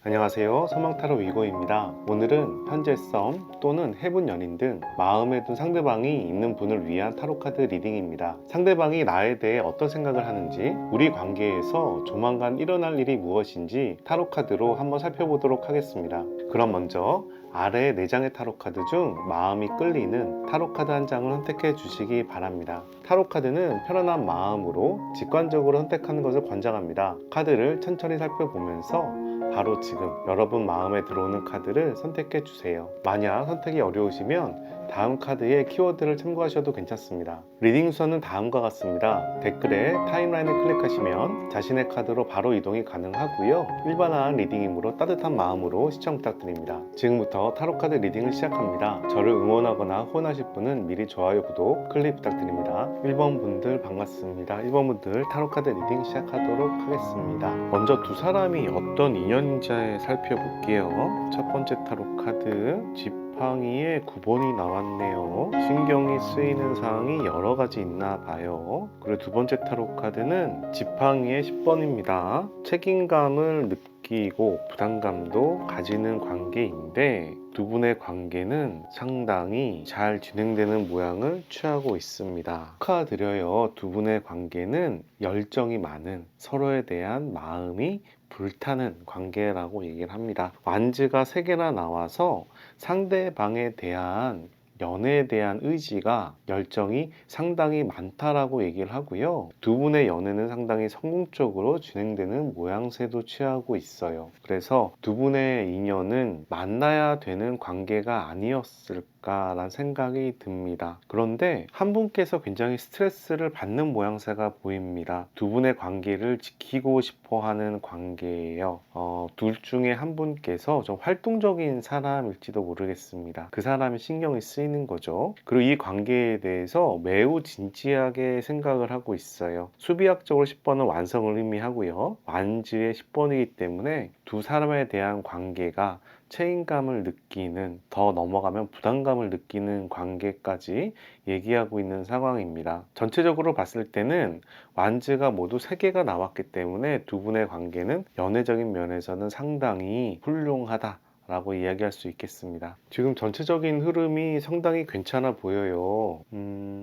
안녕하세요. 소망타로 위고입니다. 오늘은 현재 썸 또는 해본 연인 등 마음에 둔 상대방이 있는 분을 위한 타로카드 리딩입니다. 상대방이 나에 대해 어떤 생각을 하는지, 우리 관계에서 조만간 일어날 일이 무엇인지 타로카드로 한번 살펴보도록 하겠습니다. 그럼 먼저 아래 4장의 타로카드 중 마음이 끌리는 타로카드 한 장을 선택해 주시기 바랍니다. 타로카드는 편안한 마음으로 직관적으로 선택하는 것을 권장합니다. 카드를 천천히 살펴보면서 바로 지금 여러분 마음에 들어오는 카드를 선택해 주세요. 만약 선택이 어려우시면 다음 카드의 키워드를 참고하셔도 괜찮습니다. 리딩 순서는 다음과 같습니다. 댓글에 타임라인을 클릭하시면 자신의 카드로 바로 이동이 가능하고요. 일반화한 리딩이므로 따뜻한 마음으로 시청 부탁드립니다. 지금부터 타로카드 리딩을 시작합니다. 저를 응원하거나 후원하실 분은 미리 좋아요, 구독, 클릭 부탁드립니다. 1번 분들 반갑습니다. 1번 분들 타로카드 리딩 시작하도록 하겠습니다. 먼저 두 사람이 어떤 인연인지 살펴볼게요. 첫 번째 타로카드 지팡이에 9번이 나왔네요. 신경이 쓰이는 사항이 여러 가지 있나 봐요. 그리고 두 번째 타로카드는 지팡이에 10번입니다. 책임감을 느끼고 부담감도 가지는 관계인데 두 분의 관계는 상당히 잘 진행되는 모양을 취하고 있습니다. 축하드려요. 두 분의 관계는 열정이 많은, 서로에 대한 마음이 불타는 관계라고 얘기를 합니다. 완즈가 3개나 나와서 상대방에 대한 연애에 대한 의지가, 열정이 상당히 많다라고 얘기를 하고요. 두 분의 연애는 상당히 성공적으로 진행되는 모양새도 취하고 있어요. 그래서 두 분의 인연은 만나야 되는 관계가 아니었을까라는 생각이 듭니다. 그런데 한 분께서 굉장히 스트레스를 받는 모양새가 보입니다. 두 분의 관계를 지키고 싶어 하는 관계예요. 둘 중에 한 분께서 좀 활동적인 사람일지도 모르겠습니다. 그 사람이 신경이 쓰이는 거죠. 그리고 이 관계에 대해서 매우 진지하게 생각을 하고 있어요. 수비학적으로 10번은 완성을 의미하고요. 완즈의 10번이기 때문에 두 사람에 대한 관계가 책임감을 느끼는, 더 넘어가면 부담감을 느끼는 관계까지 얘기하고 있는 상황입니다. 전체적으로 봤을 때는 완즈가 모두 3개가 나왔기 때문에 두 분의 관계는 연애적인 면에서는 상당히 훌륭하다 라고 이야기할 수 있겠습니다. 지금 전체적인 흐름이 상당히 괜찮아 보여요.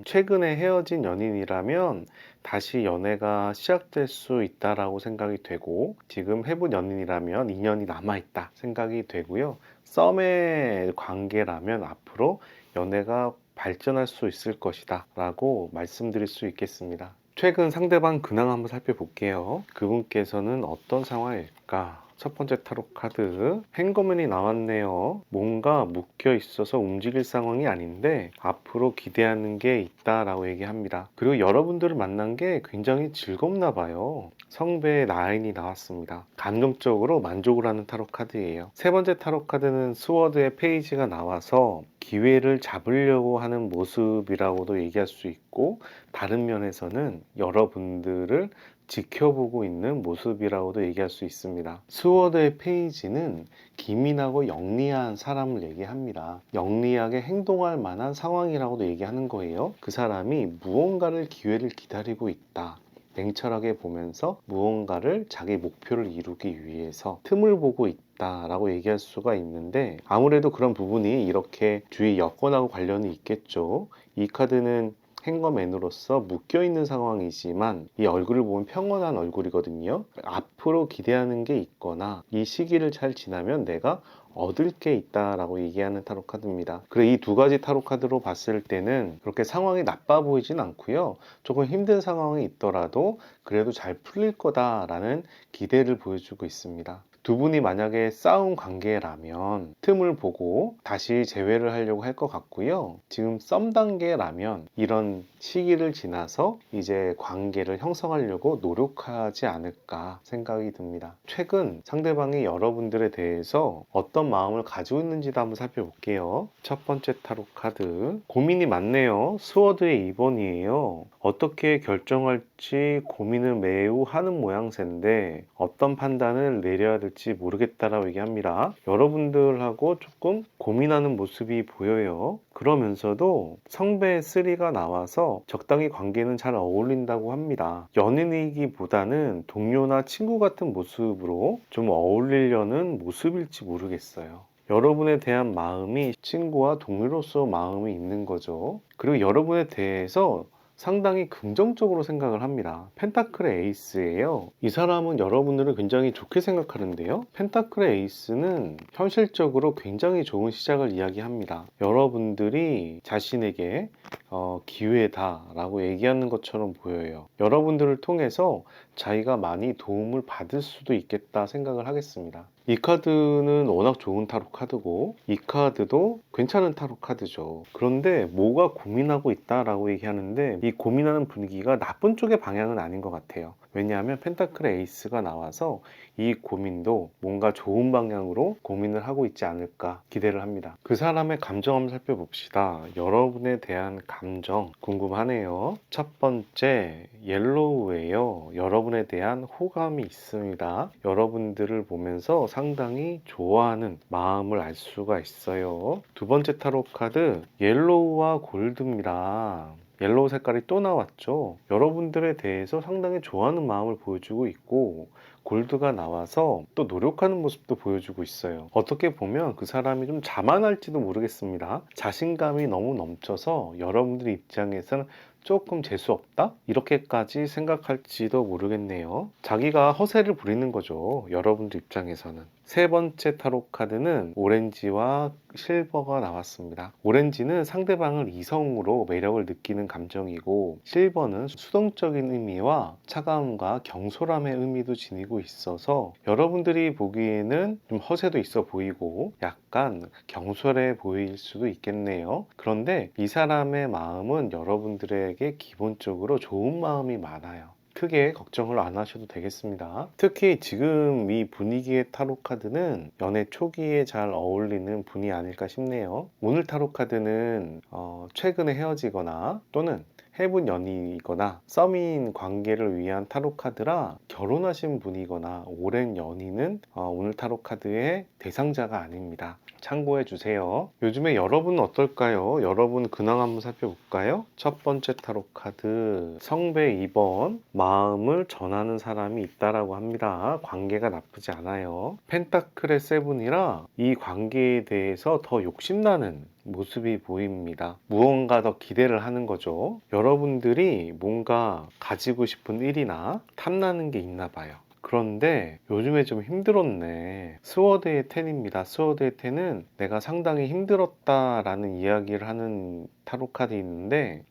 최근에 헤어진 연인이라면 다시 연애가 시작될 수 있다라고 생각이 되고, 지금 해본 연인이라면 인연이 남아있다 생각이 되고요. 썸의 관계라면 앞으로 연애가 발전할 수 있을 것이다 라고 말씀드릴 수 있겠습니다. 최근 상대방 근황 한번 살펴볼게요. 그분께서는 어떤 상황일까? 첫 번째 타로 카드 행거맨이 나왔네요. 뭔가 묶여 있어서 움직일 상황이 아닌데 앞으로 기대하는 게 있다라고 얘기합니다. 그리고 여러분들을 만난 게 굉장히 즐겁나 봐요. 성배의 나인이 나왔습니다. 감정적으로 만족을 하는 타로 카드예요. 세 번째 타로 카드는 스워드의 페이지가 나와서 기회를 잡으려고 하는 모습이라고도 얘기할 수 있고, 다른 면에서는 여러분들을 지켜보고 있는 모습이라고도 얘기할 수 있습니다. 스워드의 페이지는 기민하고 영리한 사람을 얘기합니다. 영리하게 행동할 만한 상황이라고도 얘기하는 거예요. 그 사람이 무언가를, 기회를 기다리고 있다. 냉철하게 보면서 무언가를, 자기 목표를 이루기 위해서 틈을 보고 있다 라고 얘기할 수가 있는데, 아무래도 그런 부분이 이렇게 주위 여건하고 관련이 있겠죠. 이 카드는 행거맨으로서 묶여있는 상황이지만 이 얼굴을 보면 평온한 얼굴이거든요. 앞으로 기대하는 게 있거나 이 시기를 잘 지나면 내가 얻을 게 있다라고 얘기하는 타로 카드입니다. 그리고 이 두 가지 타로 카드로 봤을 때는 그렇게 상황이 나빠 보이진 않고요. 조금 힘든 상황이 있더라도 그래도 잘 풀릴 거다라는 기대를 보여주고 있습니다. 두 분이 만약에 싸운 관계라면 틈을 보고 다시 재회를 하려고 할 것 같고요. 지금 썸 단계라면 이런 시기를 지나서 이제 관계를 형성하려고 노력하지 않을까 생각이 듭니다. 최근 상대방이 여러분들에 대해서 어떤 마음을 가지고 있는지도 한번 살펴볼게요. 첫 번째 타로 카드 고민이 많네요. 스워드의 2번이에요. 어떻게 결정할지 고민을 매우 하는 모양새인데 어떤 판단을 내려야 될지 될지 모르겠다라고 얘기합니다. 여러분들하고 조금 고민하는 모습이 보여요. 그러면서도 성배 3가 나와서 적당히 관계는 잘 어울린다고 합니다. 연인이기보다는 동료나 친구 같은 모습으로 좀 어울리려는 모습일지 모르겠어요. 여러분에 대한 마음이 친구와 동료로서 마음이 있는 거죠. 그리고 여러분에 대해서 상당히 긍정적으로 생각을 합니다. 펜타클의 에이스예요. 이 사람은 여러분들을 굉장히 좋게 생각하는데요. 펜타클의 에이스는 현실적으로 굉장히 좋은 시작을 이야기합니다. 여러분들이 자신에게 기회다 라고 얘기하는 것처럼 보여요. 여러분들을 통해서 자기가 많이 도움을 받을 수도 있겠다 생각을 하겠습니다. 이 카드는 워낙 좋은 타로 카드고 이 카드도 괜찮은 타로 카드죠. 그런데 뭐가 고민하고 있다라고 얘기하는데 이 고민하는 분위기가 나쁜 쪽의 방향은 아닌 것 같아요. 왜냐하면 펜타클의 에이스가 나와서 이 고민도 뭔가 좋은 방향으로 고민을 하고 있지 않을까 기대를 합니다. 그 사람의 감정 한번 살펴봅시다. 여러분에 대한 감정 궁금하네요. 첫 번째 옐로우예요. 여러분에 대한 호감이 있습니다. 여러분들을 보면서 상당히 좋아하는 마음을 알 수가 있어요. 두 번째 타로 카드 옐로우와 골드입니다. 옐로우 색깔이 또 나왔죠. 여러분들에 대해서 상당히 좋아하는 마음을 보여주고 있고 골드가 나와서 또 노력하는 모습도 보여주고 있어요. 어떻게 보면 그 사람이 좀 자만할지도 모르겠습니다. 자신감이 너무 넘쳐서 여러분들 입장에서는 조금 재수없다? 이렇게까지 생각할지도 모르겠네요. 자기가 허세를 부리는 거죠. 여러분들 입장에서는. 세 번째 타로 카드는 오렌지와 실버가 나왔습니다. 오렌지는 상대방을 이성으로 매력을 느끼는 감정이고 실버는 수동적인 의미와 차가움과 경솔함의 의미도 지니고 있어서 여러분들이 보기에는 좀 허세도 있어 보이고 약간 경솔해 보일 수도 있겠네요. 그런데 이 사람의 마음은 여러분들에게 기본적으로 좋은 마음이 많아요. 크게 걱정을 안 하셔도 되겠습니다. 특히 지금 이 분위기의 타로 카드는 연애 초기에 잘 어울리는 분이 아닐까 싶네요. 오늘 타로 카드는 최근에 헤어지거나 또는 해본 연인이거나 썸인 관계를 위한 타로 카드라 결혼하신 분이거나 오랜 연인은 오늘 타로 카드의 대상자가 아닙니다. 참고해 주세요. 요즘에 여러분은 어떨까요? 여러분 근황 한번 살펴볼까요? 첫 번째 타로 카드 성배 2번 마음을 전하는 사람이 있다라고 합니다. 관계가 나쁘지 않아요. 펜타클의 세븐이라 이 관계에 대해서 더 욕심나는 모습이 보입니다. 무언가 더 기대를 하는 거죠. 여러분들이 뭔가 가지고 싶은 일이나 탐나는 게 있나 봐요. 그런데 요즘에 좀 힘들었네. 스워드의 10입니다. 스워드의 10은 내가 상당히 힘들었다라는 이야기를 하는 타로 카드 있는데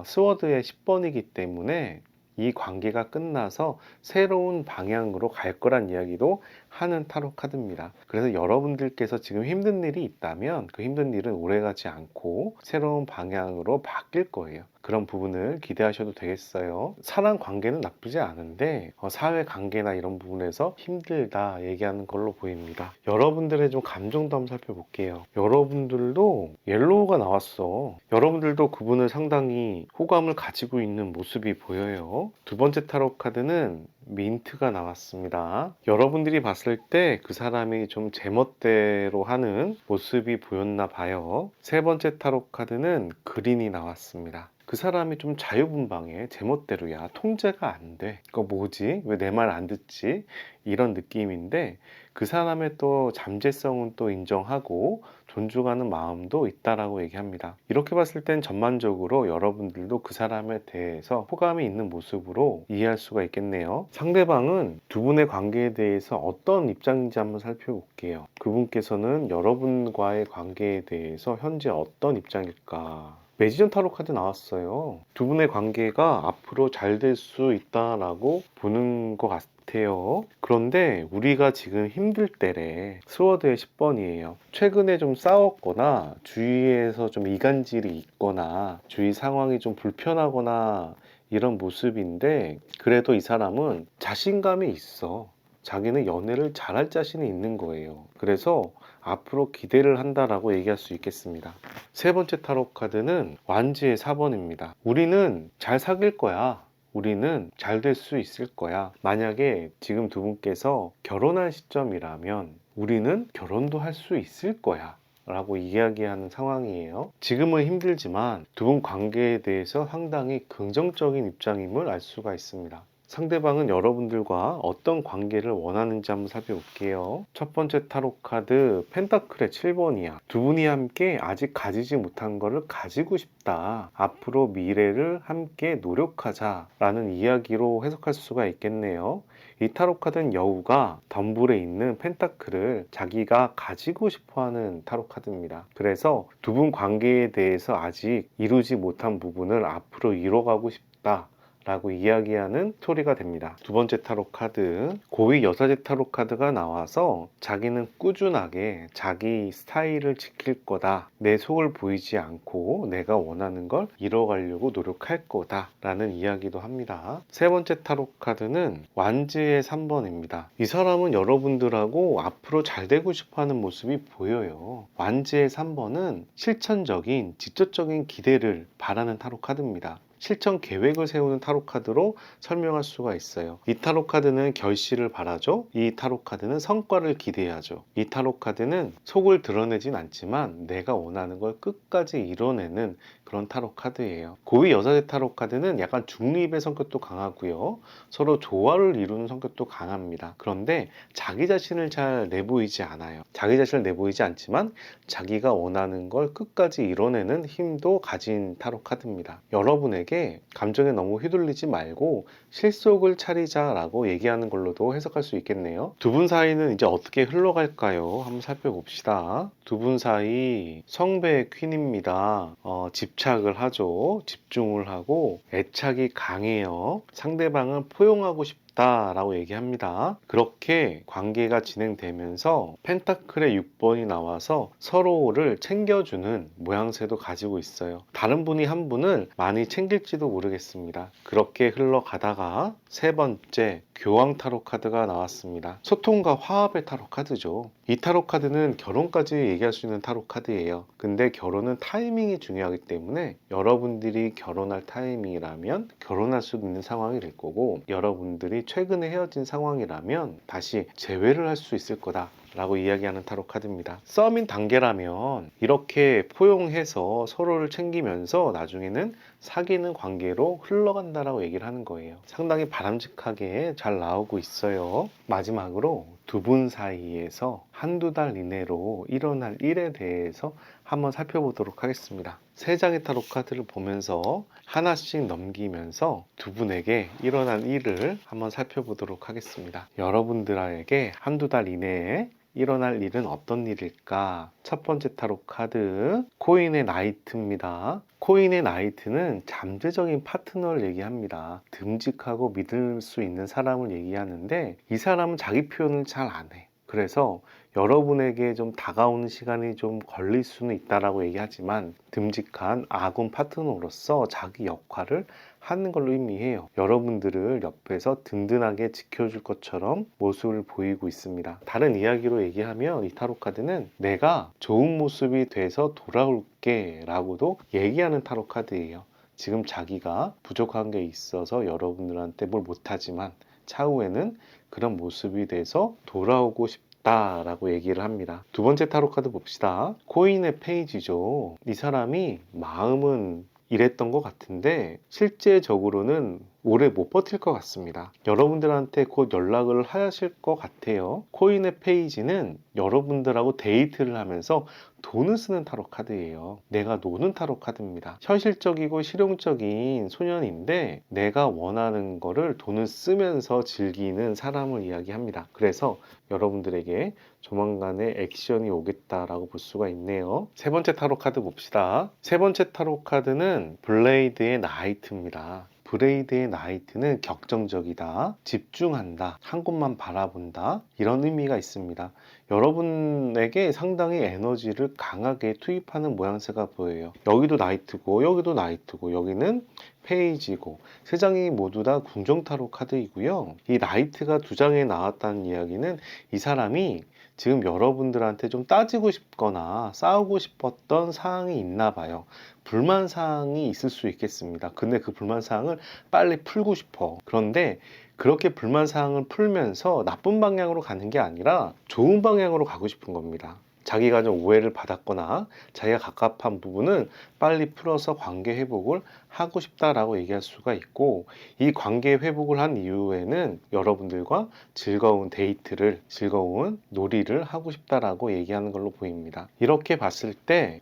스워드의 10번이기 때문에 이 관계가 끝나서 새로운 방향으로 갈 거란 이야기도 하는 타로 카드입니다. 그래서 여러분들께서 지금 힘든 일이 있다면 그 힘든 일은 오래가지 않고 새로운 방향으로 바뀔 거예요. 그런 부분을 기대하셔도 되겠어요. 사람 관계는 나쁘지 않은데 사회 관계나 이런 부분에서 힘들다 얘기하는 걸로 보입니다. 여러분들의 좀 감정도 한번 살펴볼게요. 여러분들도 옐로우가 나왔어. 여러분들도 그분을 상당히 호감을 가지고 있는 모습이 보여요. 두 번째 타로 카드는 민트가 나왔습니다. 여러분들이 봤을 때 그 사람이 좀 제멋대로 하는 모습이 보였나 봐요. 세 번째 타로 카드는 그린이 나왔습니다. 그 사람이 좀 자유분방해. 제멋대로야. 통제가 안 돼. 이거 뭐지? 왜 내 말 안 듣지? 이런 느낌인데 그 사람의 또 잠재성은 또 인정하고 존중하는 마음도 있다라고 얘기합니다. 이렇게 봤을 땐 전반적으로 여러분들도 그 사람에 대해서 호감이 있는 모습으로 이해할 수가 있겠네요. 상대방은 두 분의 관계에 대해서 어떤 입장인지 한번 살펴볼게요. 그분께서는 여러분과의 관계에 대해서 현재 어떤 입장일까? 매지션 타로 카드 나왔어요. 두 분의 관계가 앞으로 잘 될 수 있다라고 보는 것 같아요. 그런데 우리가 지금 힘들 때래. 스워드의 10번이에요. 최근에 좀 싸웠거나 주위에서 좀 이간질이 있거나 주위 상황이 좀 불편하거나 이런 모습인데 그래도 이 사람은 자신감이 있어. 자기는 연애를 잘할 자신이 있는 거예요. 그래서 앞으로 기대를 한다라고 얘기할 수 있겠습니다. 세 번째 타로 카드는 완지의 4번입니다. 우리는 잘 사귈 거야. 우리는 잘 될 수 있을 거야. 만약에 지금 두 분께서 결혼할 시점이라면 우리는 결혼도 할 수 있을 거야 라고 이야기하는 상황이에요. 지금은 힘들지만 두 분 관계에 대해서 상당히 긍정적인 입장임을 알 수가 있습니다. 상대방은 여러분들과 어떤 관계를 원하는지 한번 살펴볼게요. 첫 번째 타로 카드 펜타클의 7번이야. 두 분이 함께 아직 가지지 못한 것을 가지고 싶다. 앞으로 미래를 함께 노력하자 라는 이야기로 해석할 수가 있겠네요. 이 타로 카드는 여우가 덤불에 있는 펜타클을 자기가 가지고 싶어하는 타로 카드입니다. 그래서 두 분 관계에 대해서 아직 이루지 못한 부분을 앞으로 이뤄가고 싶다 라고 이야기하는 스토리가 됩니다. 두 번째 타로 카드 고위 여사제 타로 카드가 나와서 자기는 꾸준하게 자기 스타일을 지킬 거다. 내 속을 보이지 않고 내가 원하는 걸 이뤄가려고 노력할 거다 라는 이야기도 합니다. 세 번째 타로 카드는 완즈의 3번입니다. 이 사람은 여러분들하고 앞으로 잘 되고 싶어하는 모습이 보여요. 완즈의 3번은 실천적인 직접적인 기대를 바라는 타로 카드입니다. 실천 계획을 세우는 타로 카드로 설명할 수가 있어요. 이 타로 카드는 결실을 바라죠. 이 타로 카드는 성과를 기대하죠. 이 타로 카드는 속을 드러내진 않지만 내가 원하는 걸 끝까지 이뤄내는 그런 타로 카드예요. 고위 여사제 타로 카드는 약간 중립의 성격도 강하고요. 서로 조화를 이루는 성격도 강합니다. 그런데 자기 자신을 잘 내보이지 않아요. 자기 자신을 내보이지 않지만 자기가 원하는 걸 끝까지 이뤄내는 힘도 가진 타로 카드입니다. 여러분에게 감정에 너무 휘둘리지 말고 실속을 차리자라고 얘기하는 걸로도 해석할 수 있겠네요. 두 분 사이는 이제 어떻게 흘러갈까요? 한번 살펴봅시다. 두 분 사이 성배의 퀸입니다. 집착을 하죠. 집중을 하고 애착이 강해요. 상대방을 포용하고 싶다라고 얘기합니다. 그렇게 관계가 진행되면서 펜타클의 6번이 나와서 서로를 챙겨주는 모양새도 가지고 있어요. 다른 분이 한 분을 많이 챙길지도 모르겠습니다. 그렇게 흘러가다가 세 번째 교황 타로 카드가 나왔습니다. 소통과 화합의 타로 카드죠. 이 타로 카드는 결혼까지 얘기할 수 있는 타로 카드예요. 근데 결혼은 타이밍이 중요하기 때문에 여러분들이 결혼할 타이밍이라면 결혼할 수 있는 상황이 될 거고, 여러분들이 최근에 헤어진 상황이라면 다시 재회를 할 수 있을 거다 라고 이야기하는 타로 카드입니다. 썸인 단계라면 이렇게 포용해서 서로를 챙기면서 나중에는 사귀는 관계로 흘러간다라고 얘기를 하는 거예요. 상당히 바람직하게 잘 나오고 있어요. 마지막으로 두 분 사이에서 한두 달 이내로 일어날 일에 대해서 한번 살펴보도록 하겠습니다. 세 장의 타로 카드를 보면서 하나씩 넘기면서 두 분에게 일어난 일을 한번 살펴보도록 하겠습니다. 여러분들에게 한두 달 이내에 일어날 일은 어떤 일일까? 첫 번째 타로 카드 코인의 나이트입니다. 코인의 나이트는 잠재적인 파트너를 얘기합니다. 듬직하고 믿을 수 있는 사람을 얘기하는데 이 사람은 자기 표현을 잘 안 해. 그래서 여러분에게 좀 다가오는 시간이 좀 걸릴 수는 있다라고 얘기하지만 듬직한 아군 파트너로서 자기 역할을 하는 걸로 의미해요. 여러분들을 옆에서 든든하게 지켜줄 것처럼 모습을 보이고 있습니다. 다른 이야기로 얘기하면 이 타로 카드는 내가 좋은 모습이 돼서 돌아올게 라고도 얘기하는 타로 카드예요. 지금 자기가 부족한 게 있어서 여러분들한테 뭘 못하지만 차후에는 그런 모습이 돼서 돌아오고 싶다라고 얘기를 합니다. 두 번째 타로 카드 봅시다. 코인의 페이지죠. 이 사람이 마음은 이랬던 것 같은데 실제적으로는 오래 못 버틸 것 같습니다. 여러분들한테 곧 연락을 하실 것 같아요. 코인의 페이지는 여러분들하고 데이트를 하면서 돈을 쓰는 타로 카드예요. 내가 노는 타로 카드입니다. 현실적이고 실용적인 소년인데 내가 원하는 거를 돈을 쓰면서 즐기는 사람을 이야기합니다. 그래서 여러분들에게 조만간에 액션이 오겠다라고 볼 수가 있네요. 세 번째 타로 카드 봅시다. 세 번째 타로 카드는 블레이드의 나이트입니다. 브레이드의 나이트는 격정적이다, 집중한다, 한 곳만 바라본다, 이런 의미가 있습니다. 여러분에게 상당히 에너지를 강하게 투입하는 모양새가 보여요. 여기도 나이트고 여기도 나이트고 여기는 페이지고 세 장이 모두 다 궁정 타로 카드이고요. 이 나이트가 두 장에 나왔다는 이야기는 이 사람이 지금 여러분들한테 좀 따지고 싶거나 싸우고 싶었던 사항이 있나 봐요. 불만 사항이 있을 수 있겠습니다. 근데 그 불만 사항을 빨리 풀고 싶어. 그런데 그렇게 불만 사항을 풀면서 나쁜 방향으로 가는 게 아니라 좋은 방향으로 가고 싶은 겁니다. 자기가 좀 오해를 받았거나 자기가 갑갑한 부분을 빨리 풀어서 관계 회복을 하고 싶다라고 얘기할 수가 있고, 이 관계 회복을 한 이후에는 여러분들과 즐거운 데이트를, 즐거운 놀이를 하고 싶다라고 얘기하는 걸로 보입니다. 이렇게 봤을 때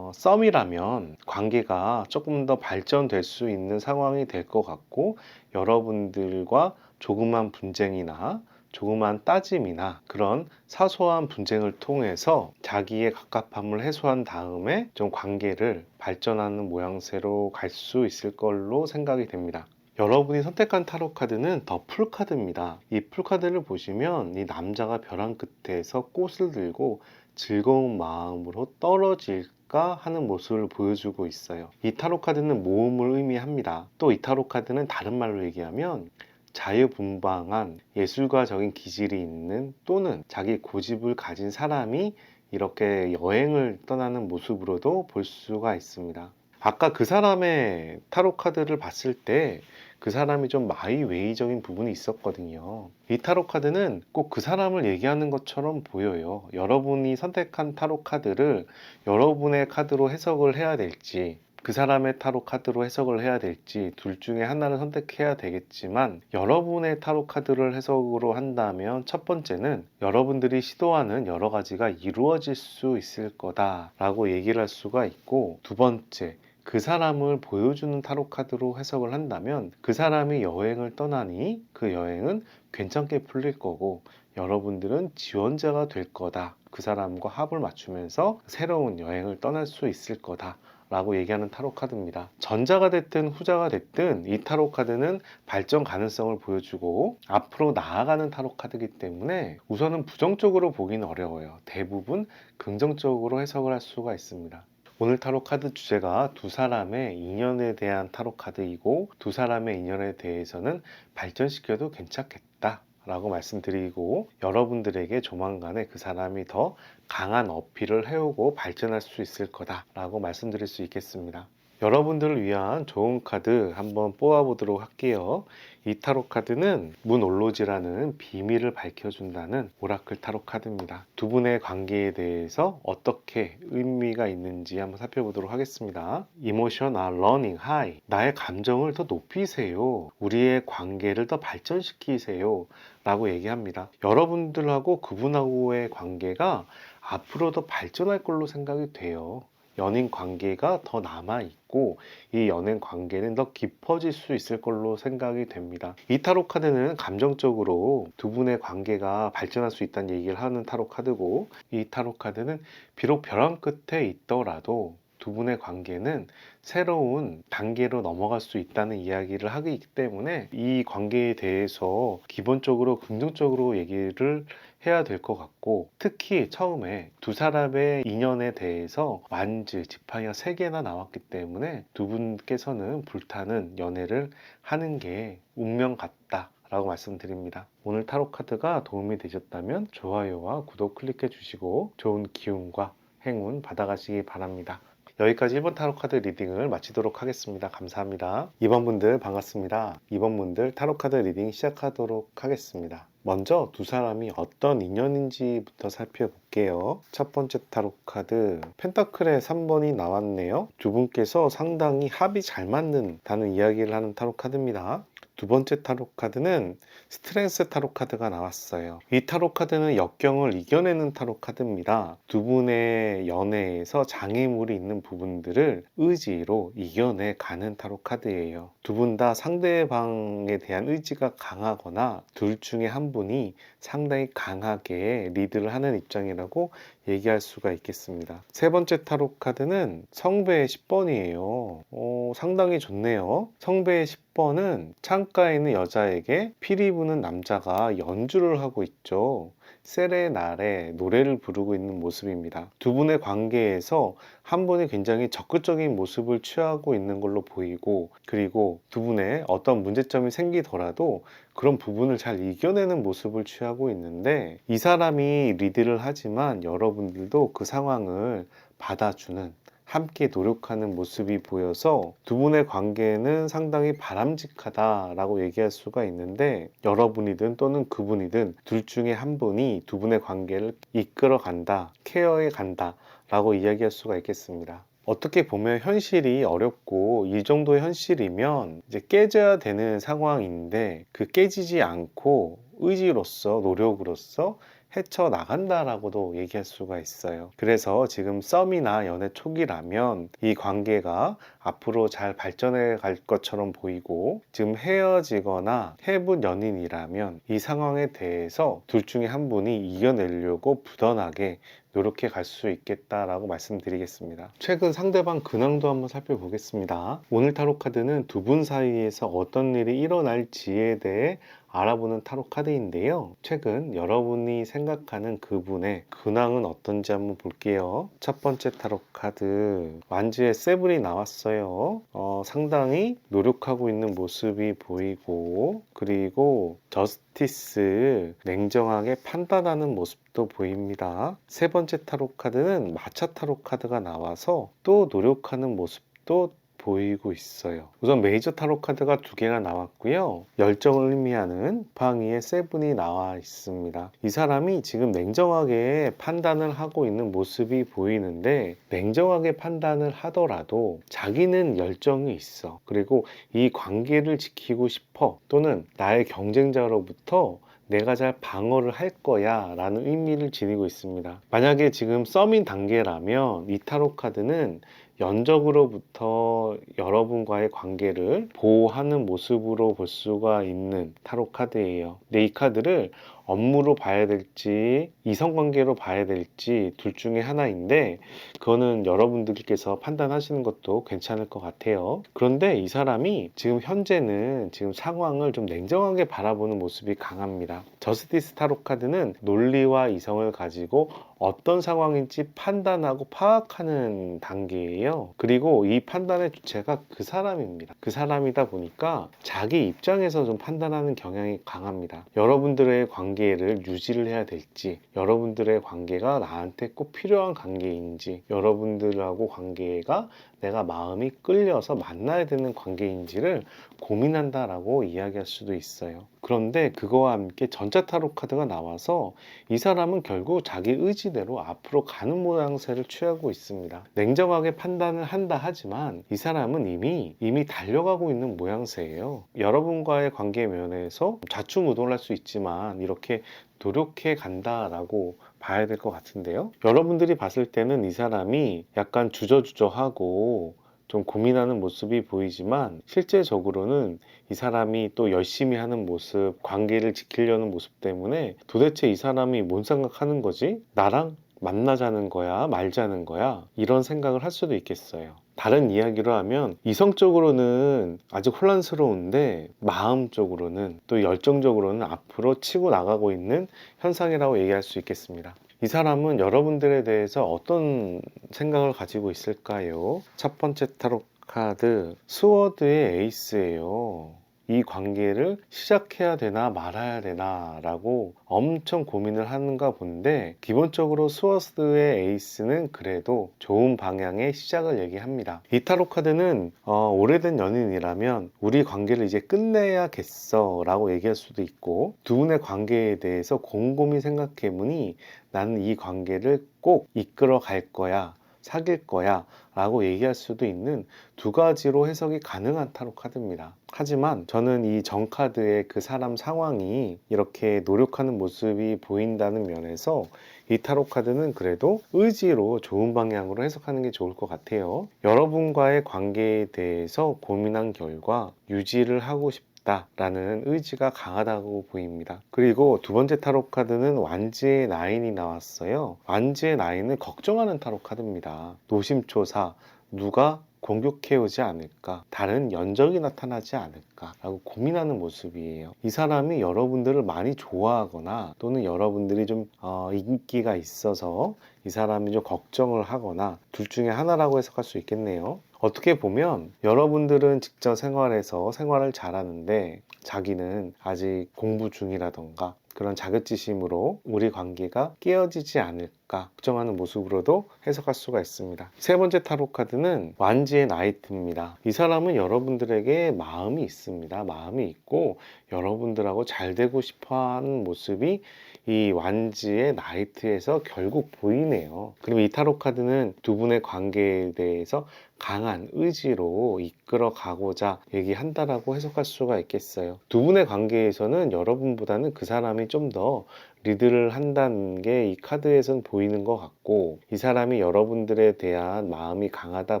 썸이라면 관계가 조금 더 발전될 수 있는 상황이 될 것 같고, 여러분들과 조그만 분쟁이나 조그만 따짐이나 그런 사소한 분쟁을 통해서 자기의 갑갑함을 해소한 다음에 좀 관계를 발전하는 모양새로 갈 수 있을 걸로 생각이 됩니다. 여러분이 선택한 타로 카드는 더 풀 카드입니다. 이 풀 카드를 보시면 이 남자가 벼랑 끝에서 꽃을 들고 즐거운 마음으로 떨어질까 하는 모습을 보여주고 있어요. 이 타로 카드는 모험을 의미합니다. 또 이 타로 카드는 다른 말로 얘기하면 자유분방한 예술가적인 기질이 있는, 또는 자기 고집을 가진 사람이 이렇게 여행을 떠나는 모습으로도 볼 수가 있습니다. 아까 그 사람의 타로 카드를 봤을 때 그 사람이 좀 마이웨이적인 부분이 있었거든요. 이 타로 카드는 꼭 그 사람을 얘기하는 것처럼 보여요. 여러분이 선택한 타로 카드를 여러분의 카드로 해석을 해야 될지, 그 사람의 타로 카드로 해석을 해야 될지 둘 중에 하나를 선택해야 되겠지만, 여러분의 타로 카드를 해석으로 한다면 첫 번째는 여러분들이 시도하는 여러 가지가 이루어질 수 있을 거다라고 얘기를 할 수가 있고, 두 번째, 그 사람을 보여주는 타로 카드로 해석을 한다면 그 사람이 여행을 떠나니 그 여행은 괜찮게 풀릴 거고 여러분들은 지원자가 될 거다. 그 사람과 합을 맞추면서 새로운 여행을 떠날 수 있을 거다 라고 얘기하는 타로 카드입니다. 전자가 됐든 후자가 됐든 이 타로 카드는 발전 가능성을 보여주고 앞으로 나아가는 타로 카드이기 때문에 우선은 부정적으로 보기는 어려워요. 대부분 긍정적으로 해석을 할 수가 있습니다. 오늘 타로 카드 주제가 두 사람의 인연에 대한 타로 카드이고, 두 사람의 인연에 대해서는 발전시켜도 괜찮겠다 라고 말씀드리고, 여러분들에게 조만간에 그 사람이 더 강한 어필을 해오고 발전할 수 있을 거다 라고 말씀드릴 수 있겠습니다. 여러분들을 위한 좋은 카드 한번 뽑아보도록 할게요. 이 타로 카드는 문올로지라는 비밀을 밝혀준다는 오라클 타로 카드입니다. 두 분의 관계에 대해서 어떻게 의미가 있는지 한번 살펴보도록 하겠습니다. Emotion are running high. 나의 감정을 더 높이세요. 우리의 관계를 더 발전시키세요 라고 얘기합니다. 여러분들하고 그분하고의 관계가 앞으로 더 발전할 걸로 생각이 돼요. 연인 관계가 더 남아있고 이 연인 관계는 더 깊어질 수 있을 걸로 생각이 됩니다. 이 타로 카드는 감정적으로 두 분의 관계가 발전할 수 있다는 얘기를 하는 타로 카드고, 이 타로 카드는 비록 벼랑 끝에 있더라도 두 분의 관계는 새로운 단계로 넘어갈 수 있다는 이야기를 하기 때문에 이 관계에 대해서 기본적으로 긍정적으로 얘기를 해야 될 것 같고, 특히 처음에 두 사람의 인연에 대해서 완즈, 지팡이가 3개나 나왔기 때문에 두 분께서는 불타는 연애를 하는 게 운명 같다 라고 말씀드립니다. 오늘 타로 카드가 도움이 되셨다면 좋아요와 구독 클릭해 주시고 좋은 기운과 행운 받아가시기 바랍니다. 여기까지 1번 타로 카드 리딩을 마치도록 하겠습니다. 감사합니다. 2번 분들 반갑습니다. 2번 분들 타로 카드 리딩 시작하도록 하겠습니다. 먼저 두 사람이 어떤 인연인지부터 살펴볼게요. 첫 번째 타로 카드 펜타클의 3번이 나왔네요. 두 분께서 상당히 합이 잘 맞는다는 이야기를 하는 타로 카드입니다. 두 번째 타로 카드는 스트렝스 타로 카드가 나왔어요. 이 타로 카드는 역경을 이겨내는 타로 카드입니다. 두 분의 연애에서 장애물이 있는 부분들을 의지로 이겨내 가는 타로 카드예요. 두 분 다 상대방에 대한 의지가 강하거나 둘 중에 한 분이 상당히 강하게 리드를 하는 입장이라고 얘기할 수가 있겠습니다. 세 번째 타로 카드는 성배의 10번이에요. 상당히 좋네요. 성배의 10번은 창가에 있는 여자에게 피리 부는 남자가 연주를 하고 있죠. 세레나레 노래를 부르고 있는 모습입니다. 두 분의 관계에서 한 분이 굉장히 적극적인 모습을 취하고 있는 걸로 보이고, 그리고 두 분의 어떤 문제점이 생기더라도 그런 부분을 잘 이겨내는 모습을 취하고 있는데, 이 사람이 리드를 하지만 여러분들도 그 상황을 받아주는, 함께 노력하는 모습이 보여서 두 분의 관계는 상당히 바람직하다라고 얘기할 수가 있는데, 여러분이든 또는 그분이든 둘 중에 한 분이 두 분의 관계를 이끌어 간다, 케어해 간다 라고 이야기할 수가 있겠습니다. 어떻게 보면 현실이 어렵고, 이 정도의 현실이면 이제 깨져야 되는 상황인데 그 깨지지 않고 의지로서, 노력으로서 헤쳐나간다라고도 얘기할 수가 있어요. 그래서 지금 썸이나 연애 초기라면 이 관계가 앞으로 잘 발전해 갈 것처럼 보이고, 지금 헤어지거나 해본 연인이라면 이 상황에 대해서 둘 중에 한 분이 이겨내려고 부단하게 노력해 갈 수 있겠다라고 말씀드리겠습니다. 최근 상대방 근황도 한번 살펴보겠습니다. 오늘 타로 카드는 두 분 사이에서 어떤 일이 일어날지에 대해 알아보는 타로 카드인데요. 최근 여러분이 생각하는 그분의 근황은 어떤지 한번 볼게요. 첫 번째 타로 카드, 완지의 세븐이 나왔어요. 상당히 노력하고 있는 모습이 보이고, 그리고 저스티스, 냉정하게 판단하는 모습도 보입니다. 세 번째 타로 카드는 마차 타로 카드가 나와서 또 노력하는 모습도 보이고 있어요. 우선 메이저 타로 카드가 두 개가 나왔고요. 열정을 의미하는 팡이의 세븐이 나와 있습니다. 이 사람이 지금 냉정하게 판단을 하고 있는 모습이 보이는데, 냉정하게 판단을 하더라도 자기는 열정이 있어. 그리고 이 관계를 지키고 싶어. 또는 나의 경쟁자로부터 내가 잘 방어를 할 거야 라는 의미를 지니고 있습니다. 만약에 지금 썸인 단계라면 이 타로 카드는 연적으로부터 여러분과의 관계를 보호하는 모습으로 볼 수가 있는 타로 카드예요. 근데 이 카드를 업무로 봐야 될지 이성관계로 봐야 될지 둘 중에 하나인데, 그거는 여러분들께서 판단하시는 것도 괜찮을 것 같아요. 그런데 이 사람이 지금 현재는 지금 상황을 좀 냉정하게 바라보는 모습이 강합니다. 저스티스 타로 카드는 논리와 이성을 가지고 어떤 상황인지 판단하고 파악하는 단계예요. 그리고 이 판단의 주체가 그 사람입니다. 그 사람이다 보니까 자기 입장에서 좀 판단하는 경향이 강합니다. 여러분들의 관계를 유지를 해야 될지, 여러분들의 관계가 나한테 꼭 필요한 관계인지, 여러분들하고 관계가 내가 마음이 끌려서 만나야 되는 관계인지를 고민한다라고 이야기할 수도 있어요. 그런데 그거와 함께 전자 타로 카드가 나와서 이 사람은 결국 자기 의지대로 앞으로 가는 모양새를 취하고 있습니다. 냉정하게 판단을 한다 하지만 이 사람은 이미 달려가고 있는 모양새예요. 여러분과의 관계 면에서 좌충우돌할 수 있지만 이렇게 노력해 간다라고 봐야 될 것 같은데요. 여러분들이 봤을 때는 이 사람이 약간 주저주저하고 좀 고민하는 모습이 보이지만, 실제적으로는 이 사람이 또 열심히 하는 모습, 관계를 지키려는 모습 때문에 도대체 이 사람이 뭔 생각하는 거지? 나랑 만나자는 거야? 말자는 거야? 이런 생각을 할 수도 있겠어요. 다른 이야기로 하면 이성적으로는 아직 혼란스러운데 마음적으로는 또 열정적으로는 앞으로 치고 나가고 있는 현상이라고 얘기할 수 있겠습니다. 이 사람은 여러분들에 대해서 어떤 생각을 가지고 있을까요? 첫 번째 타로 카드, 스워드의 에이스예요. 이 관계를 시작해야 되나 말아야 되나 라고 엄청 고민을 하는가 본데, 기본적으로 스워드의 에이스는 그래도 좋은 방향의 시작을 얘기합니다. 이 타로 카드는 오래된 연인이라면 우리 관계를 이제 끝내야겠어 라고 얘기할 수도 있고, 두 분의 관계에 대해서 곰곰이 생각해보니 나는 이 관계를 꼭 이끌어 갈 거야, 사귈 거야 라고 얘기할 수도 있는 두 가지로 해석이 가능한 타로 카드입니다. 하지만 저는 이 정 카드의 그 사람 상황이 이렇게 노력하는 모습이 보인다는 면에서 이 타로 카드는 그래도 의지로 좋은 방향으로 해석하는 게 좋을 것 같아요. 여러분과의 관계에 대해서 고민한 결과 유지를 하고 싶다라는 의지가 강하다고 보입니다. 그리고 두 번째 타로 카드는 완지의 나인이 나왔어요. 완지의 나인은 걱정하는 타로 카드입니다. 노심초사, 누가 공격해오지 않을까, 다른 연적이 나타나지 않을까 라고 고민하는 모습이에요. 이 사람이 여러분들을 많이 좋아하거나 또는 여러분들이 좀 인기가 있어서 이 사람이 좀 걱정을 하거나 둘 중에 하나라고 해석할 수 있겠네요. 어떻게 보면 여러분들은 직장 생활에서 생활을 잘하는데 자기는 아직 공부 중이라던가 그런 자격지심으로 우리 관계가 깨어지지 않을까 걱정하는 모습으로도 해석할 수가 있습니다. 세 번째 타로 카드는 완지의 나이트입니다. 이 사람은 여러분들에게 마음이 있습니다. 마음이 있고 여러분들하고 잘 되고 싶어 하는 모습이 이 완지의 나이트에서 결국 보이네요. 그럼 이 타로 카드는 두 분의 관계에 대해서 강한 의지로 이끌어 가고자 얘기한다라고 해석할 수가 있겠어요. 두 분의 관계에서는 여러분보다는 그 사람이 좀 더 리드를 한다는 게 이 카드에선 보이는 것 같고, 이 사람이 여러분들에 대한 마음이 강하다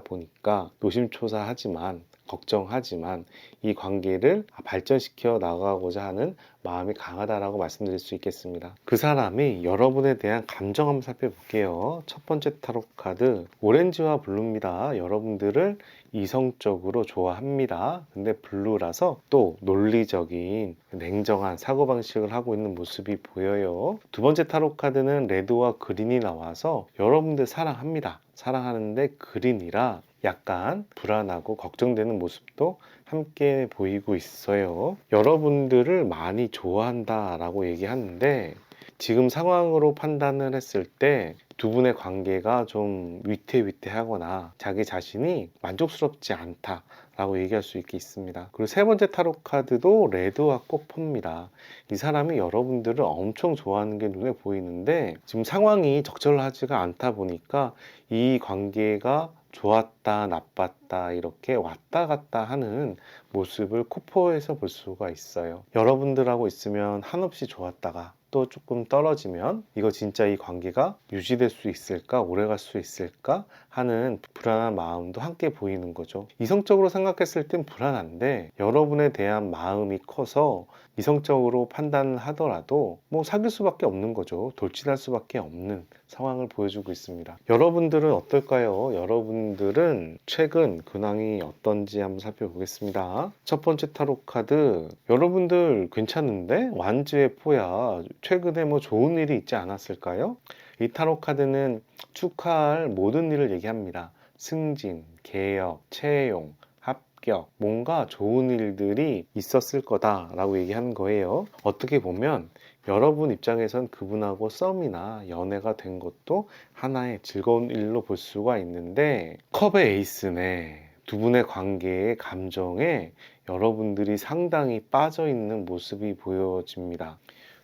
보니까 노심초사하지만 걱정하지만 이 관계를 발전시켜 나가고자 하는 마음이 강하다라고 말씀드릴 수 있겠습니다. 그 사람이 여러분에 대한 감정 한번 살펴볼게요. 첫 번째 타로 카드 오렌지와 블루입니다. 여러분들을 이성적으로 좋아합니다. 근데 블루라서 또 논리적인 냉정한 사고방식을 하고 있는 모습이 보여요. 두 번째 타로 카드는 레드와 그린이 나와서 여러분들 사랑합니다. 사랑하는데 그린이라 약간 불안하고 걱정되는 모습도 함께 보이고 있어요. 여러분들을 많이 좋아한다 라고 얘기하는데 지금 상황으로 판단을 했을 때 두 분의 관계가 좀 위태위태하거나 자기 자신이 만족스럽지 않다 라고 얘기할 수 있겠습니다. 그리고 세 번째 타로 카드도 레드와 꽃포입니다. 이 사람이 여러분들을 엄청 좋아하는 게 눈에 보이는데 지금 상황이 적절하지가 않다 보니까 이 관계가 좋았다 나빴다 이렇게 왔다 갔다 하는 모습을 코포에서 볼 수가 있어요. 여러분들하고 있으면 한없이 좋았다가 또 조금 떨어지면 이거 진짜 이 관계가 유지될 수 있을까, 오래 갈 수 있을까 하는 불안한 마음도 함께 보이는 거죠. 이성적으로 생각했을 땐 불안한데 여러분에 대한 마음이 커서 이성적으로 판단을 하더라도 뭐 사귈 수밖에 없는 거죠. 돌진할 수밖에 없는 상황을 보여주고 있습니다. 여러분들은 어떨까요? 여러분들은 최근 근황이 어떤지 한번 살펴보겠습니다. 첫 번째 타로 카드 여러분들 괜찮은데? 완주의 포야. 최근에 뭐 좋은 일이 있지 않았을까요? 이 타로 카드는 축하할 모든 일을 얘기합니다. 승진, 개혁, 채용, 합격, 뭔가 좋은 일들이 있었을 거다라고 얘기하는 거예요. 어떻게 보면 여러분 입장에선 그분하고 썸이나 연애가 된 것도 하나의 즐거운 일로 볼 수가 있는데 컵의 에이스네. 두 분의 관계의 감정에 여러분들이 상당히 빠져 있는 모습이 보여집니다.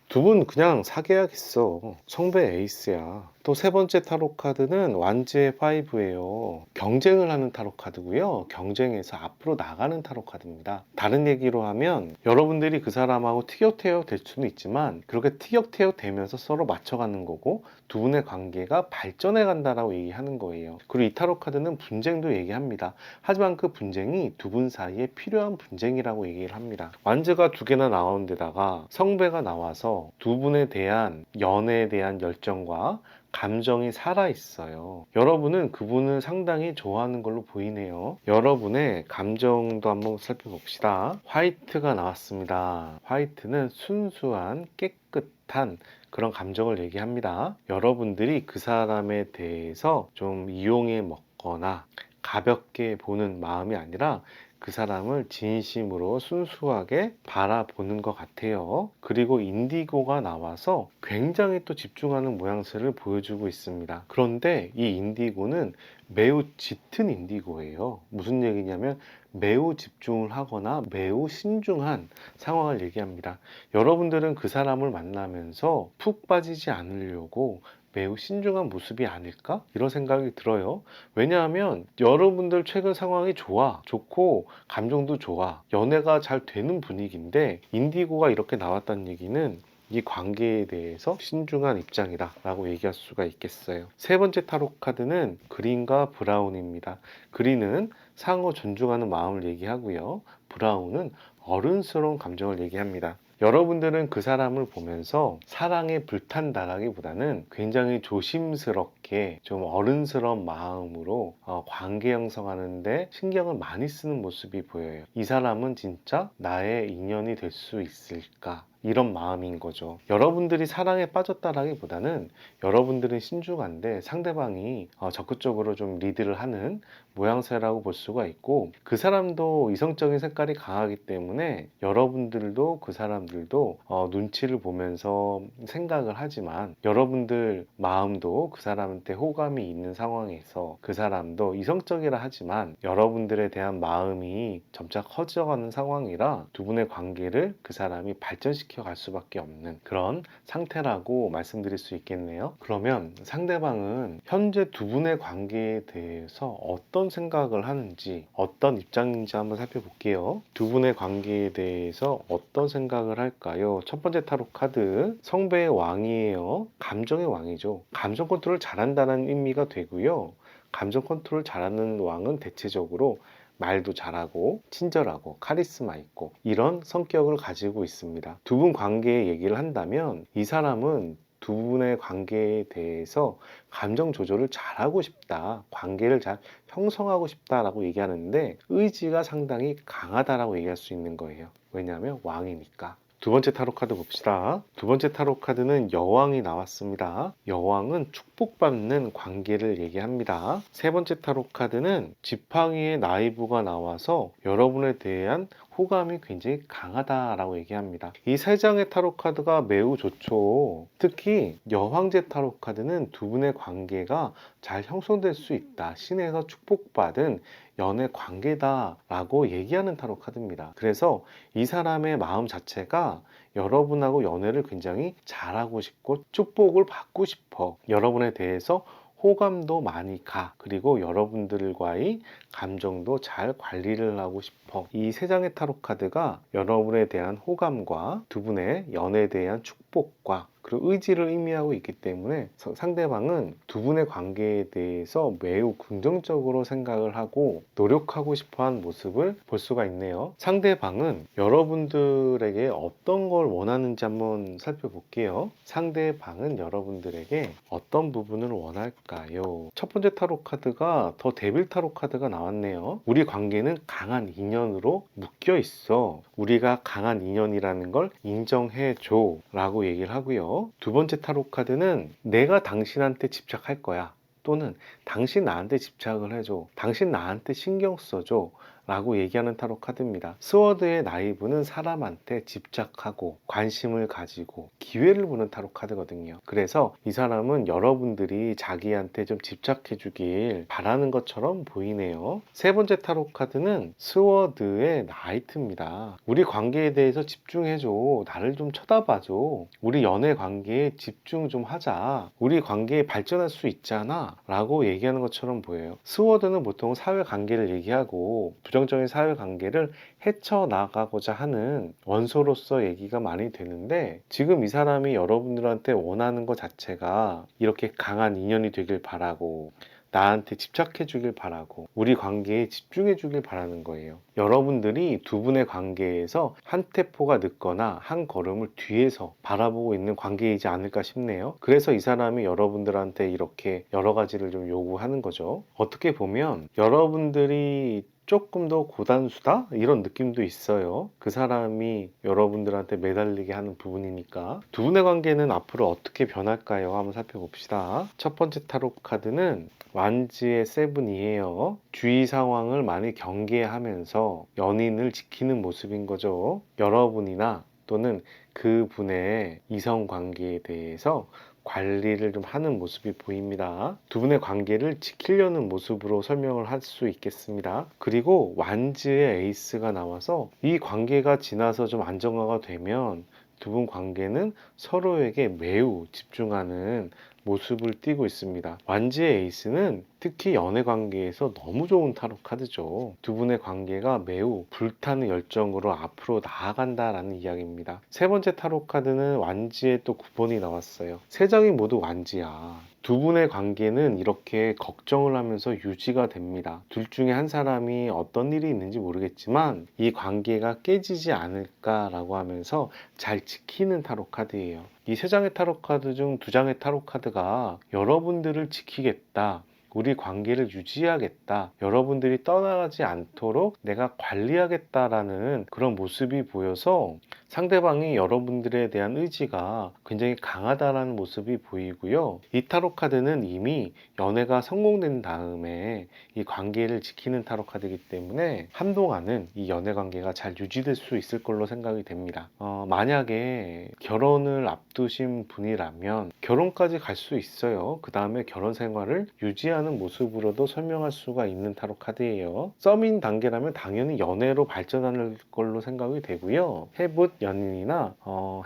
두 분 그냥 사귀어야겠어. 성배 에이스야. 또 세 번째 타로 카드는 완지의 5예요. 경쟁을 하는 타로 카드고요. 경쟁에서 앞으로 나가는 타로 카드입니다. 다른 얘기로 하면 여러분들이 그 사람하고 티격태격 될 수는 있지만 그렇게 티격태격 되면서 서로 맞춰가는 거고 두 분의 관계가 발전해 간다라고 얘기하는 거예요. 그리고 이 타로 카드는 분쟁도 얘기합니다. 하지만 그 분쟁이 두 분 사이에 필요한 분쟁이라고 얘기를 합니다. 완즈가 두 개나 나온 데다가 성배가 나와서 두 분에 대한 연애에 대한 열정과 감정이 살아있어요. 여러분은 그분을 상당히 좋아하는 걸로 보이네요. 여러분의 감정도 한번 살펴봅시다. 화이트가 나왔습니다. 화이트는 순수한 깨끗한 그런 감정을 얘기합니다. 여러분들이 그 사람에 대해서 좀 이용해 먹거나 가볍게 보는 마음이 아니라 그 사람을 진심으로 순수하게 바라보는 것 같아요. 그리고 인디고가 나와서 굉장히 또 집중하는 모양새를 보여주고 있습니다. 그런데 이 인디고는 매우 짙은 인디고예요. 무슨 얘기냐면 매우 집중을 하거나 매우 신중한 상황을 얘기합니다. 여러분들은 그 사람을 만나면서 푹 빠지지 않으려고 매우 신중한 모습이 아닐까? 이런 생각이 들어요. 왜냐하면 여러분들 최근 상황이 좋고 감정도 좋아. 연애가 잘 되는 분위기인데 인디고가 이렇게 나왔다는 얘기는 이 관계에 대해서 신중한 입장이다 라고 얘기할 수가 있겠어요. 세 번째 타로 카드는 그린과 브라운입니다. 그린은 상호 존중하는 마음을 얘기하고요. 브라운은 어른스러운 감정을 얘기합니다. 여러분들은 그 사람을 보면서 사랑에 불탄다라기보다는 굉장히 조심스럽게 좀 어른스러운 마음으로 관계 형성하는데 신경을 많이 쓰는 모습이 보여요. 이 사람은 진짜 나의 인연이 될 수 있을까? 이런 마음인 거죠. 여러분들이 사랑에 빠졌다라기보다는 여러분들은 신중한데 상대방이 적극적으로 좀 리드를 하는 모양새라고 볼 수가 있고, 그 사람도 이성적인 색깔이 강하기 때문에 여러분들도 그 사람들도 눈치를 보면서 생각을 하지만, 여러분들 마음도 그 사람한테 호감이 있는 상황에서 그 사람도 이성적이라 하지만 여러분들에 대한 마음이 점차 커져가는 상황이라 두 분의 관계를 그 사람이 발전시켜 갈 수밖에 없는 그런 상태라고 말씀드릴 수 있겠네요. 그러면 상대방은 현재 두 분의 관계에 대해서 어떤 생각을 하는지, 어떤 입장인지 한번 살펴볼게요. 두 분의 관계에 대해서 어떤 생각을 할까요? 첫 번째 타로 카드, 성배의 왕이에요. 감정의 왕이죠. 감정 컨트롤 잘한다는 의미가 되고요. 감정 컨트롤 잘하는 왕은 대체적으로 말도 잘하고 친절하고 카리스마 있고 이런 성격을 가지고 있습니다. 두 분 관계의 얘기를 한다면 이 사람은 두 분의 관계에 대해서 감정 조절을 잘하고 싶다, 관계를 잘 형성하고 싶다라고 얘기하는데 의지가 상당히 강하다라고 얘기할 수 있는 거예요. 왜냐하면 왕이니까. 두 번째 타로 카드 봅시다. 두 번째 타로 카드는 여왕이 나왔습니다. 여왕은 축복받는 관계를 얘기합니다. 세 번째 타로 카드는 지팡이의 나이부가 나와서 여러분에 대한 호감이 굉장히 강하다라고 얘기합니다. 이 세 장의 타로 카드가 매우 좋죠. 특히 여왕제 타로 카드는 두 분의 관계가 잘 형성될 수 있다, 신에서 축복받은 연애 관계다라고 얘기하는 타로 카드입니다. 그래서 이 사람의 마음 자체가 여러분하고 연애를 굉장히 잘하고 싶고 축복을 받고 싶어, 여러분에 대해서 호감도 많이 가, 그리고 여러분들과의 감정도 잘 관리를 하고 싶어. 이 세 장의 타로 카드가 여러분에 대한 호감과 두 분의 연애에 대한 축복과 그리고 의지를 의미하고 있기 때문에 상대방은 두 분의 관계에 대해서 매우 긍정적으로 생각을 하고 노력하고 싶어하는 모습을 볼 수가 있네요. 상대방은 여러분들에게 어떤 걸 원하는지 한번 살펴볼게요. 상대방은 여러분들에게 어떤 부분을 원할까요? 첫 번째 타로 카드가 더 데빌 타로 카드가 나왔네요. 우리 관계는 강한 인연으로 묶여 있어, 우리가 강한 인연이라는 걸 인정해 줘 라고 얘기를 하고요. 두 번째 타로 카드는 내가 당신한테 집착할 거야, 또는 당신 나한테 집착을 해줘, 당신 나한테 신경 써줘 라고 얘기하는 타로 카드입니다. 스워드의 나이브는 사람한테 집착하고 관심을 가지고 기회를 보는 타로 카드거든요. 그래서 이 사람은 여러분들이 자기한테 좀 집착해 주길 바라는 것처럼 보이네요. 세 번째 타로 카드는 스워드의 나이트입니다. 우리 관계에 대해서 집중해줘, 나를 좀 쳐다봐줘, 우리 연애 관계에 집중 좀 하자, 우리 관계에 발전할 수 있잖아 라고 얘기하는 것처럼 보여요. 스워드는 보통 사회 관계를 얘기하고 부정적인 사회관계를 헤쳐나가고자 하는 원소로서 얘기가 많이 되는데, 지금 이 사람이 여러분들한테 원하는 것 자체가 이렇게 강한 인연이 되길 바라고, 나한테 집착해 주길 바라고, 우리 관계에 집중해 주길 바라는 거예요. 여러분들이 두 분의 관계에서 한 템포가 늦거나 한 걸음을 뒤에서 바라보고 있는 관계이지 않을까 싶네요. 그래서 이 사람이 여러분들한테 이렇게 여러 가지를 좀 요구하는 거죠. 어떻게 보면 여러분들이 조금 더 고단수다? 이런 느낌도 있어요. 그 사람이 여러분들한테 매달리게 하는 부분이니까. 두 분의 관계는 앞으로 어떻게 변할까요? 한번 살펴봅시다. 첫 번째 타로 카드는 완지의 세븐이에요. 주위 상황을 많이 경계하면서 연인을 지키는 모습인 거죠. 여러분이나 또는 그분의 이성 관계에 대해서 관리를 좀 하는 모습이 보입니다. 두 분의 관계를 지키려는 모습으로 설명을 할 수 있겠습니다. 그리고 완즈의 에이스가 나와서 이 관계가 지나서 좀 안정화가 되면 두 분 관계는 서로에게 매우 집중하는 모습을 띠고 있습니다. 완지의 에이스는 특히 연애 관계에서 너무 좋은 타로 카드죠. 두 분의 관계가 매우 불타는 열정으로 앞으로 나아간다라는 이야기입니다. 세 번째 타로 카드는 완지의 또 9번이 나왔어요. 세 장이 모두 완지야. 두 분의 관계는 이렇게 걱정을 하면서 유지가 됩니다. 둘 중에 한 사람이 어떤 일이 있는지 모르겠지만 이 관계가 깨지지 않을까라고 하면서 잘 지키는 타로 카드예요. 이 세 장의 타로 카드 중 두 장의 타로 카드가 여러분들을 지키겠다, 우리 관계를 유지하겠다, 여러분들이 떠나가지 않도록 내가 관리하겠다라는 그런 모습이 보여서 상대방이 여러분들에 대한 의지가 굉장히 강하다라는 모습이 보이고요. 이 타로 카드는 이미 연애가 성공된 다음에 이 관계를 지키는 타로 카드이기 때문에 한동안은 이 연애 관계가 잘 유지될 수 있을 걸로 생각이 됩니다. 만약에 결혼을 앞두신 분이라면 결혼까지 갈 수 있어요. 그 다음에 결혼 생활을 유지하는 모습으로도 설명할 수가 있는 타로 카드예요. 썸인 단계라면 당연히 연애로 발전할 걸로 생각이 되고요. 해붓 연인이나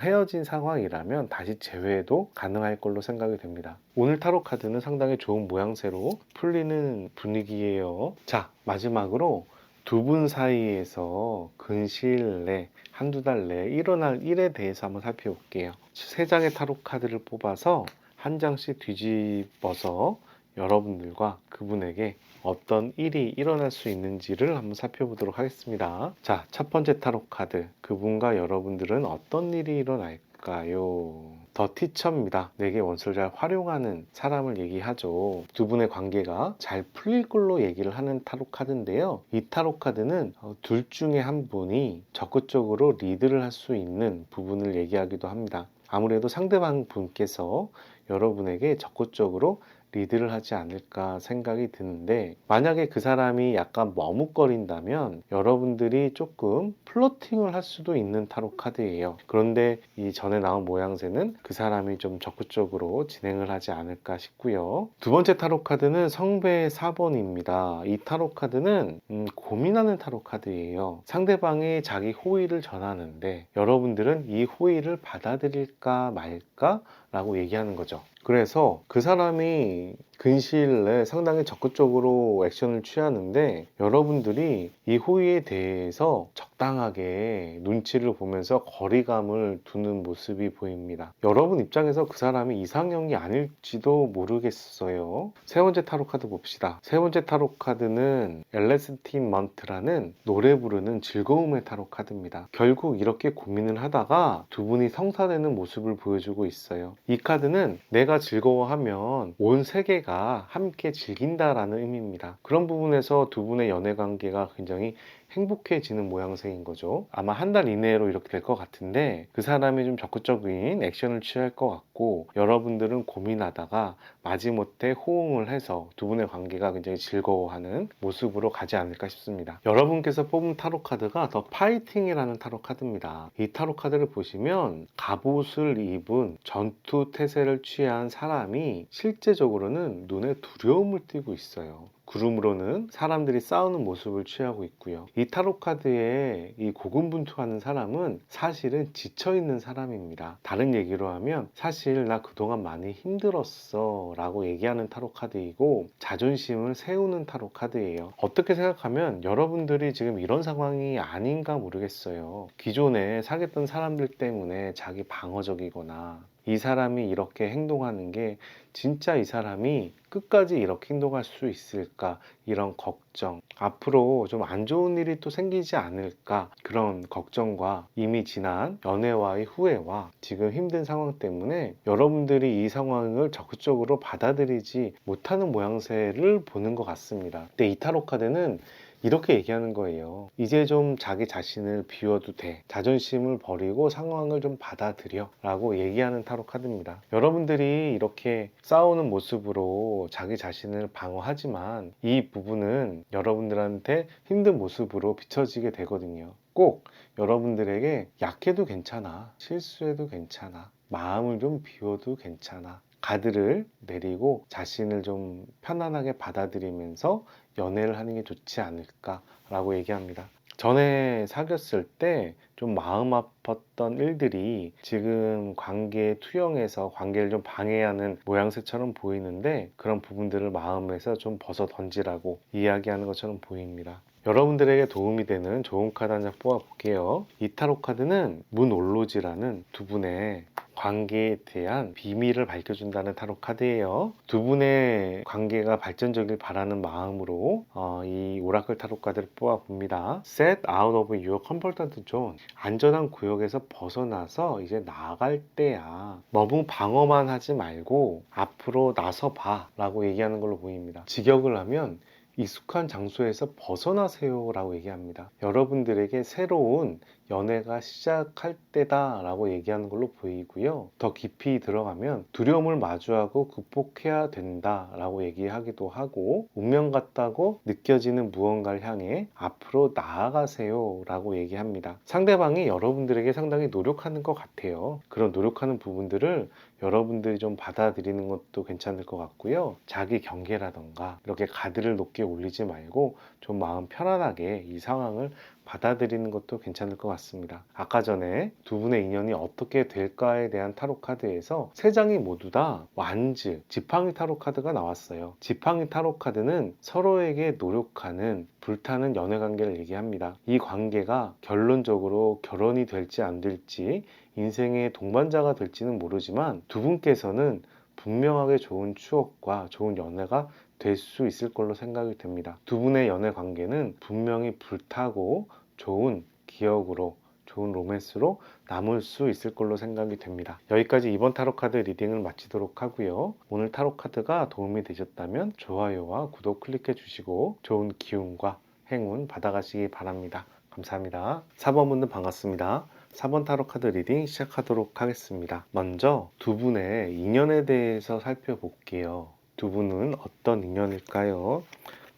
헤어진 상황이라면 다시 재회도 가능할 걸로 생각이 됩니다. 오늘 타로 카드는 상당히 좋은 모양새로 풀리는 분위기예요. 자, 마지막으로 두 분 사이에서 근시일 내, 한두 달 내에 일어날 일에 대해서 한번 살펴볼게요. 세 장의 타로 카드를 뽑아서 한 장씩 뒤집어서 여러분들과 그분에게 어떤 일이 일어날 수 있는지를 한번 살펴보도록 하겠습니다. 자, 첫 번째 타로 카드. 그분과 여러분들은 어떤 일이 일어날까요? 더 티처입니다. 내게 원수를 잘 활용하는 사람을 얘기하죠. 두 분의 관계가 잘 풀릴 걸로 얘기를 하는 타로 카드인데요. 이 타로 카드는 둘 중에 한 분이 적극적으로 리드를 할 수 있는 부분을 얘기하기도 합니다. 아무래도 상대방 분께서 여러분에게 적극적으로 리드를 하지 않을까 생각이 드는데, 만약에 그 사람이 약간 머뭇거린다면 여러분들이 조금 플러팅을 할 수도 있는 타로 카드예요. 그런데 이 전에 나온 모양새는 그 사람이 좀 적극적으로 진행을 하지 않을까 싶고요. 두 번째 타로 카드는 성배의 4번입니다. 이 타로 카드는 고민하는 타로 카드예요. 상대방이 자기 호의를 전하는데 여러분들은 이 호의를 받아들일까 말까 라고 얘기하는 거죠. 그래서 그 사람이 근시일 내에 상당히 적극적으로 액션을 취하는데 여러분들이 이 호의에 대해서 적당하게 눈치를 보면서 거리감을 두는 모습이 보입니다. 여러분 입장에서 그 사람이 이상형이 아닐지도 모르겠어요. 세 번째 타로 카드 봅시다. 세 번째 타로 카드는 엘레스틴먼트라는 노래 부르는 즐거움의 타로 카드입니다. 결국 이렇게 고민을 하다가 두 분이 성사되는 모습을 보여주고 있어요. 이 카드는 내가 즐거워하면 온 세계가 함께 즐긴다라는 의미입니다. 그런 부분에서 두 분의 연애 관계가 굉장히 행복해지는 모양새인 거죠. 아마 한 달 이내로 이렇게 될 것 같은데 그 사람이 좀 적극적인 액션을 취할 것 같고 여러분들은 고민하다가 마지못해 호응을 해서 두 분의 관계가 굉장히 즐거워하는 모습으로 가지 않을까 싶습니다. 여러분께서 뽑은 타로 카드가 더 파이팅이라는 타로 카드입니다. 이 타로 카드를 보시면 갑옷을 입은 전투 태세를 취한 사람이 실제적으로는 눈에 두려움을 띠고 있어요. 구름으로는 사람들이 싸우는 모습을 취하고 있고요. 이 타로 카드에 이 고군분투하는 사람은 사실은 지쳐있는 사람입니다. 다른 얘기로 하면 사실 나 그동안 많이 힘들었어 라고 얘기하는 타로 카드이고 자존심을 세우는 타로 카드예요. 어떻게 생각하면 여러분들이 지금 이런 상황이 아닌가 모르겠어요. 기존에 사귀었던 사람들 때문에 자기 방어적이거나 이 사람이 이렇게 행동하는 게 진짜 이 사람이 끝까지 이렇게 행동할 수 있을까, 이런 걱정, 앞으로 좀 안 좋은 일이 또 생기지 않을까, 그런 걱정과 이미 지난 연애와의 후회와 지금 힘든 상황 때문에 여러분들이 이 상황을 적극적으로 받아들이지 못하는 모양새를 보는 것 같습니다. 근데 이 타로 카드는 이렇게 얘기하는 거예요. 이제 좀 자기 자신을 비워도 돼. 자존심을 버리고 상황을 좀 받아들여 라고 얘기하는 타로 카드입니다. 여러분들이 이렇게 싸우는 모습으로 자기 자신을 방어하지만 이 부분은 여러분들한테 힘든 모습으로 비춰지게 되거든요. 꼭 여러분들에게 약해도 괜찮아. 실수해도 괜찮아. 마음을 좀 비워도 괜찮아. 가드를 내리고 자신을 좀 편안하게 받아들이면서 연애를 하는 게 좋지 않을까라고 얘기합니다. 전에 사귀었을 때 좀 마음 아팠던 일들이 지금 관계에 투영해서 관계를 좀 방해하는 모양새처럼 보이는데 그런 부분들을 마음에서 좀 벗어 던지라고 이야기하는 것처럼 보입니다. 여러분들에게 도움이 되는 좋은 카드 한 장 뽑아 볼게요. 이 타로 카드는 문올로지라는 두 분의 관계에 대한 비밀을 밝혀준다는 타로 카드예요. 두 분의 관계가 발전적일 바라는 마음으로 이 오라클 타로 카드를 뽑아봅니다. Set out of your comfort zone. 안전한 구역에서 벗어나서 이제 나아갈 때야. 너무 방어만 하지 말고 앞으로 나서봐 라고 얘기하는 걸로 보입니다. 직역을 하면 익숙한 장소에서 벗어나세요 라고 얘기합니다. 여러분들에게 새로운 연애가 시작할 때다 라고 얘기하는 걸로 보이고요. 더 깊이 들어가면 두려움을 마주하고 극복해야 된다 라고 얘기하기도 하고, 운명 같다고 느껴지는 무언가를 향해 앞으로 나아가세요 라고 얘기합니다. 상대방이 여러분들에게 상당히 노력하는 것 같아요. 그런 노력하는 부분들을 여러분들이 좀 받아들이는 것도 괜찮을 것 같고요. 자기 경계라던가 이렇게 가드를 높게 올리지 말고 좀 마음 편안하게 이 상황을 받아들이는 것도 괜찮을 것 같습니다. 아까 전에 두 분의 인연이 어떻게 될까에 대한 타로 카드에서 세 장이 모두 다 완즈, 지팡이 타로 카드가 나왔어요. 지팡이 타로 카드는 서로에게 노력하는 불타는 연애 관계를 얘기합니다. 이 관계가 결론적으로 결혼이 될지 안 될지, 인생의 동반자가 될지는 모르지만 두 분께서는 분명하게 좋은 추억과 좋은 연애가 될 수 있을 걸로 생각이 됩니다. 두 분의 연애 관계는 분명히 불타고 좋은 기억으로, 좋은 로맨스로 남을 수 있을 걸로 생각이 됩니다. 여기까지 이번 타로 카드 리딩을 마치도록 하고요. 오늘 타로 카드가 도움이 되셨다면 좋아요와 구독 클릭해 주시고 좋은 기운과 행운 받아가시기 바랍니다. 감사합니다. 4번 분들 반갑습니다. 4번 타로 카드 리딩 시작하도록 하겠습니다. 먼저 두 분의 인연에 대해서 살펴볼게요. 두 분은 어떤 인연일까요?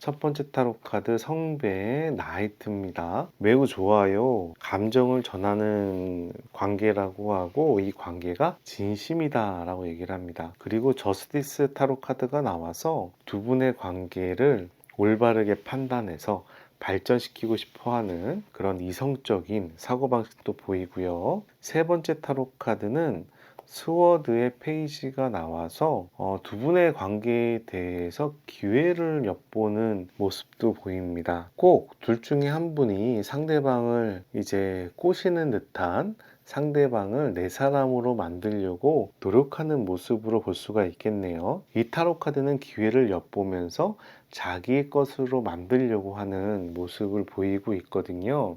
첫 번째 타로 카드 성배의 나이트입니다. 매우 좋아요. 감정을 전하는 관계라고 하고, 이 관계가 진심이다 라고 얘기를 합니다. 그리고 저스티스 타로 카드가 나와서 두 분의 관계를 올바르게 판단해서 발전시키고 싶어 하는 그런 이성적인 사고방식도 보이고요. 세 번째 타로 카드는 스워드의 페이지가 나와서 두 분의 관계에 대해서 기회를 엿보는 모습도 보입니다. 꼭 둘 중에 한 분이 상대방을 이제 꼬시는 듯한, 상대방을 내 사람으로 만들려고 노력하는 모습으로 볼 수가 있겠네요. 이 타로 카드는 기회를 엿보면서 자기 것으로 만들려고 하는 모습을 보이고 있거든요.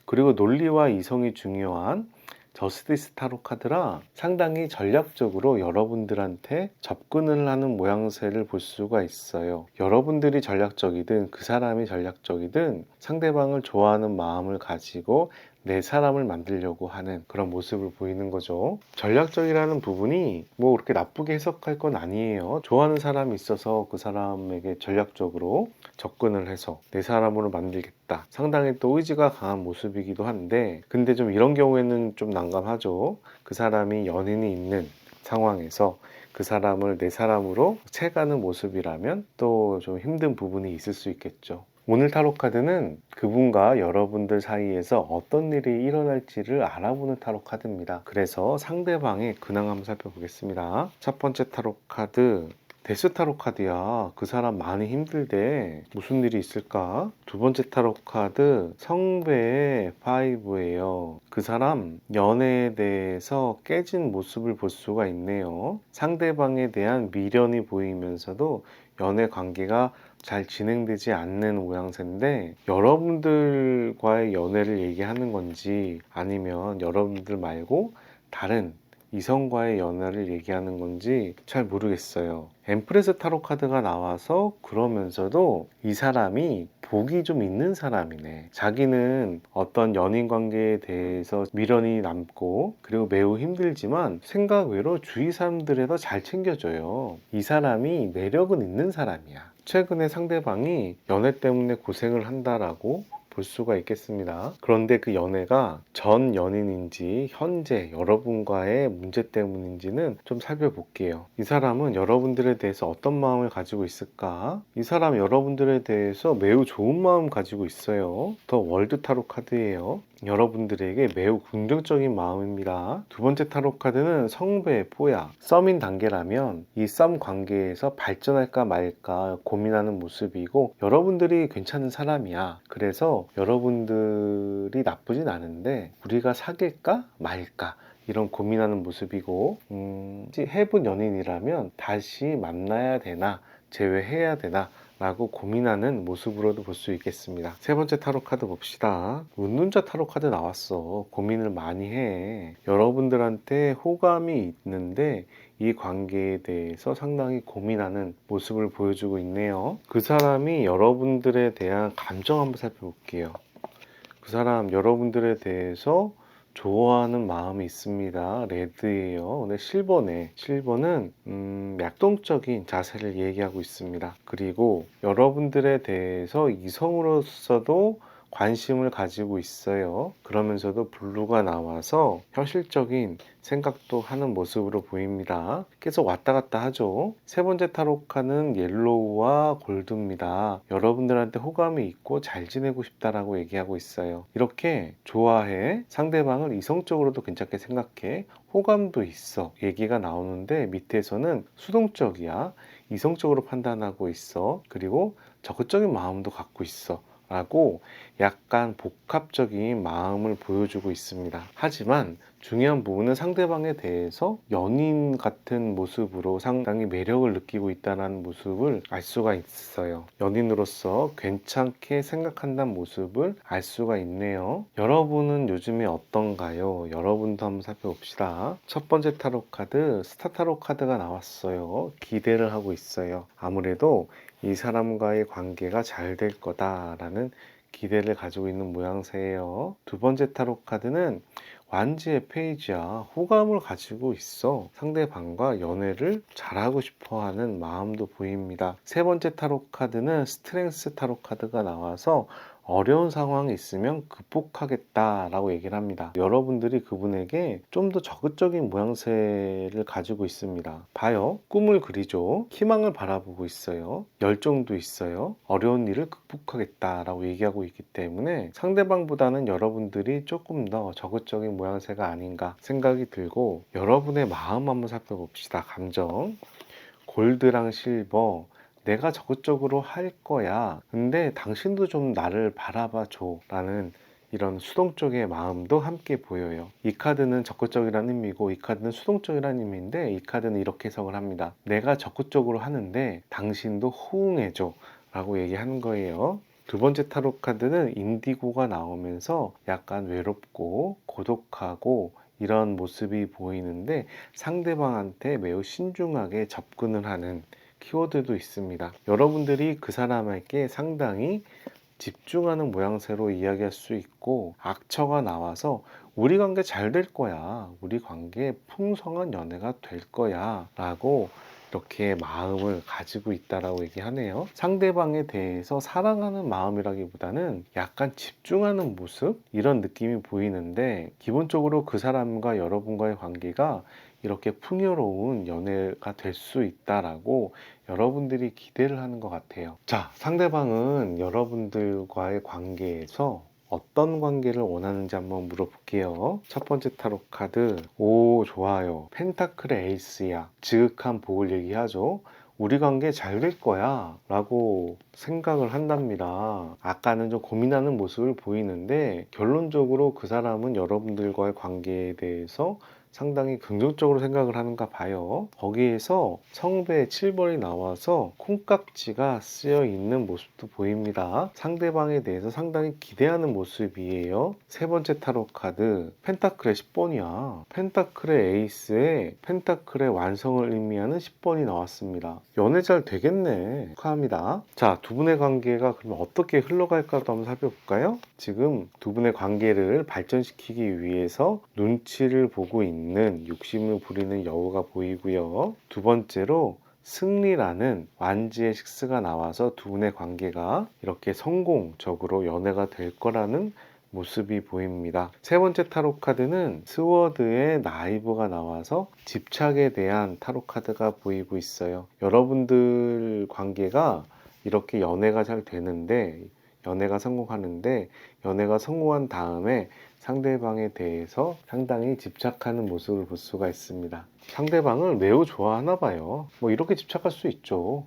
그리고 논리와 이성이 중요한 저스티스 타로 카드라 상당히 전략적으로 여러분들한테 접근을 하는 모양새를 볼 수가 있어요. 여러분들이 전략적이든 그 사람이 전략적이든 상대방을 좋아하는 마음을 가지고 내 사람을 만들려고 하는 그런 모습을 보이는 거죠. 전략적이라는 부분이 뭐 그렇게 나쁘게 해석할 건 아니에요. 좋아하는 사람이 있어서 그 사람에게 전략적으로 접근을 해서 내 사람으로 만들겠다. 상당히 또 의지가 강한 모습이기도 한데, 근데 좀 이런 경우에는 좀 난감하죠. 그 사람이 연인이 있는 상황에서 그 사람을 내 사람으로 채가는 모습이라면 또 좀 힘든 부분이 있을 수 있겠죠. 오늘 타로 카드는 그분과 여러분들 사이에서 어떤 일이 일어날지를 알아보는 타로 카드입니다. 그래서 상대방의 근황 한번 살펴보겠습니다. 첫 번째 타로 카드 데스 타로 카드야. 그 사람 많이 힘들대. 무슨 일이 있을까? 두 번째 타로 카드 성배의 5예요. 그 사람 연애에 대해서 깨진 모습을 볼 수가 있네요. 상대방에 대한 미련이 보이면서도 연애 관계가 잘 진행되지 않는 모양새인데, 여러분들과의 연애를 얘기하는 건지 아니면 여러분들 말고 다른 이성과의 연애를 얘기하는 건지 잘 모르겠어요. 엠프레스 타로 카드가 나와서 그러면서도 이 사람이 복이 좀 있는 사람이네. 자기는 어떤 연인 관계에 대해서 미련이 남고 그리고 매우 힘들지만 생각 외로 주위 사람들에서 잘 챙겨줘요. 이 사람이 매력은 있는 사람이야. 최근에 상대방이 연애 때문에 고생을 한다라고 볼 수가 있겠습니다. 그런데 그 연애가 전 연인인지 현재 여러분과의 문제 때문인지는 좀 살펴볼게요. 이 사람은 여러분들에 대해서 어떤 마음을 가지고 있을까? 이 사람 여러분들에 대해서 매우 좋은 마음 가지고 있어요. 더 월드 타로 카드예요. 여러분들에게 매우 긍정적인 마음입니다. 두 번째 타로 카드는 성배, 뽀야. 썸인 단계라면 이 썸 관계에서 발전할까 말까 고민하는 모습이고, 여러분들이 괜찮은 사람이야. 그래서 여러분들이 나쁘진 않은데 우리가 사귈까 말까 이런 고민하는 모습이고, 해본 연인이라면 다시 만나야 되나 제외해야 되나 라고 고민하는 모습으로도 볼 수 있겠습니다. 세 번째 타로 카드 봅시다. 운눈자 타로 카드 나왔어. 고민을 많이 해. 여러분들한테 호감이 있는데 이 관계에 대해서 상당히 고민하는 모습을 보여주고 있네요. 그 사람이 여러분들에 대한 감정 한번 살펴볼게요. 그 사람 여러분들에 대해서 좋아하는 마음이 있습니다. 레드예요. 근데 실버네. 실버는 약동적인 자세를 얘기하고 있습니다. 그리고 여러분들에 대해서 이성으로서도 관심을 가지고 있어요. 그러면서도 블루가 나와서 현실적인 생각도 하는 모습으로 보입니다. 계속 왔다 갔다 하죠. 세 번째 타로카는 옐로우와 골드입니다. 여러분들한테 호감이 있고 잘 지내고 싶다라고 얘기하고 있어요. 이렇게 좋아해. 상대방을 이성적으로도 괜찮게 생각해. 호감도 있어. 얘기가 나오는데 밑에서는 수동적이야. 이성적으로 판단하고 있어. 그리고 적극적인 마음도 갖고 있어. 라고 약간 복합적인 마음을 보여주고 있습니다. 하지만 중요한 부분은 상대방에 대해서 연인 같은 모습으로 상당히 매력을 느끼고 있다는 모습을 알 수가 있어요. 연인으로서 괜찮게 생각한다는 모습을 알 수가 있네요. 여러분은 요즘에 어떤가요? 여러분도 한번 살펴봅시다. 첫 번째 타로 카드, 스타 타로 카드가 나왔어요. 기대를 하고 있어요. 아무래도 이 사람과의 관계가 잘 될 거다라는 기대를 가지고 있는 모양새예요. 두 번째 타로 카드는 완지의 페이지야. 호감을 가지고 있어. 상대방과 연애를 잘하고 싶어 하는 마음도 보입니다. 세 번째 타로 카드는 스트렝스 타로 카드가 나와서 어려운 상황이 있으면 극복하겠다라고 얘기를 합니다. 여러분들이 그분에게 좀 더 적극적인 모양새를 가지고 있습니다. 봐요. 꿈을 그리죠. 희망을 바라보고 있어요. 열정도 있어요. 어려운 일을 극복하겠다라고 얘기하고 있기 때문에 상대방보다는 여러분들이 조금 더 적극적인 모양새가 아닌가 생각이 들고, 여러분의 마음 한번 살펴봅시다. 감정. 골드랑 실버. 내가 적극적으로 할 거야. 근데 당신도 좀 나를 바라봐 줘. 라는 이런 수동적인 마음도 함께 보여요. 이 카드는 적극적이라는 의미고 이 카드는 수동적이라는 의미인데, 이 카드는 이렇게 해석을 합니다. 내가 적극적으로 하는데 당신도 호응해 줘. 라고 얘기하는 거예요. 두 번째 타로 카드는 인디고가 나오면서 약간 외롭고 고독하고 이런 모습이 보이는데, 상대방한테 매우 신중하게 접근을 하는 키워드도 있습니다. 여러분들이 그 사람에게 상당히 집중하는 모양새로 이야기할 수 있고, 악처가 나와서 우리 관계 잘 될 거야. 우리 관계 풍성한 연애가 될 거야. 라고 이렇게 마음을 가지고 있다라고 얘기하네요. 상대방에 대해서 사랑하는 마음이라기보다는 약간 집중하는 모습? 이런 느낌이 보이는데, 기본적으로 그 사람과 여러분과의 관계가 이렇게 풍요로운 연애가 될 수 있다라고 여러분들이 기대를 하는 것 같아요. 자, 상대방은 여러분들과의 관계에서 어떤 관계를 원하는지 한번 물어볼게요. 첫 번째 타로 카드. 오, 좋아요. 펜타클의 에이스야. 지극한 복을 얘기하죠. 우리 관계 잘 될 거야 라고 생각을 한답니다. 아까는 좀 고민하는 모습을 보이는데, 결론적으로 그 사람은 여러분들과의 관계에 대해서 상당히 긍정적으로 생각을 하는가 봐요. 거기에서 성배 7번이 나와서 콩깍지가 쓰여 있는 모습도 보입니다. 상대방에 대해서 상당히 기대하는 모습이에요. 세 번째 타로 카드, 펜타클의 10번이야. 펜타클의 에이스에 펜타클의 완성을 의미하는 10번이 나왔습니다. 연애 잘 되겠네. 축하합니다. 자, 두 분의 관계가 그러면 어떻게 흘러갈까도 한번 살펴볼까요? 지금 두 분의 관계를 발전시키기 위해서 눈치를 보고 있는, 욕심을 부리는 여우가 보이고요. 두 번째로 승리라는 완지의 식스가 나와서 두 분의 관계가 이렇게 성공적으로 연애가 될 거라는 모습이 보입니다. 세 번째 타로 카드는 스워드의 나이브가 나와서 집착에 대한 타로 카드가 보이고 있어요. 여러분들 관계가 이렇게 연애가 잘 되는데, 연애가 성공하는데, 연애가 성공한 다음에 상대방에 대해서 상당히 집착하는 모습을 볼 수가 있습니다. 상대방을 매우 좋아하나 봐요. 뭐 이렇게 집착할 수 있죠.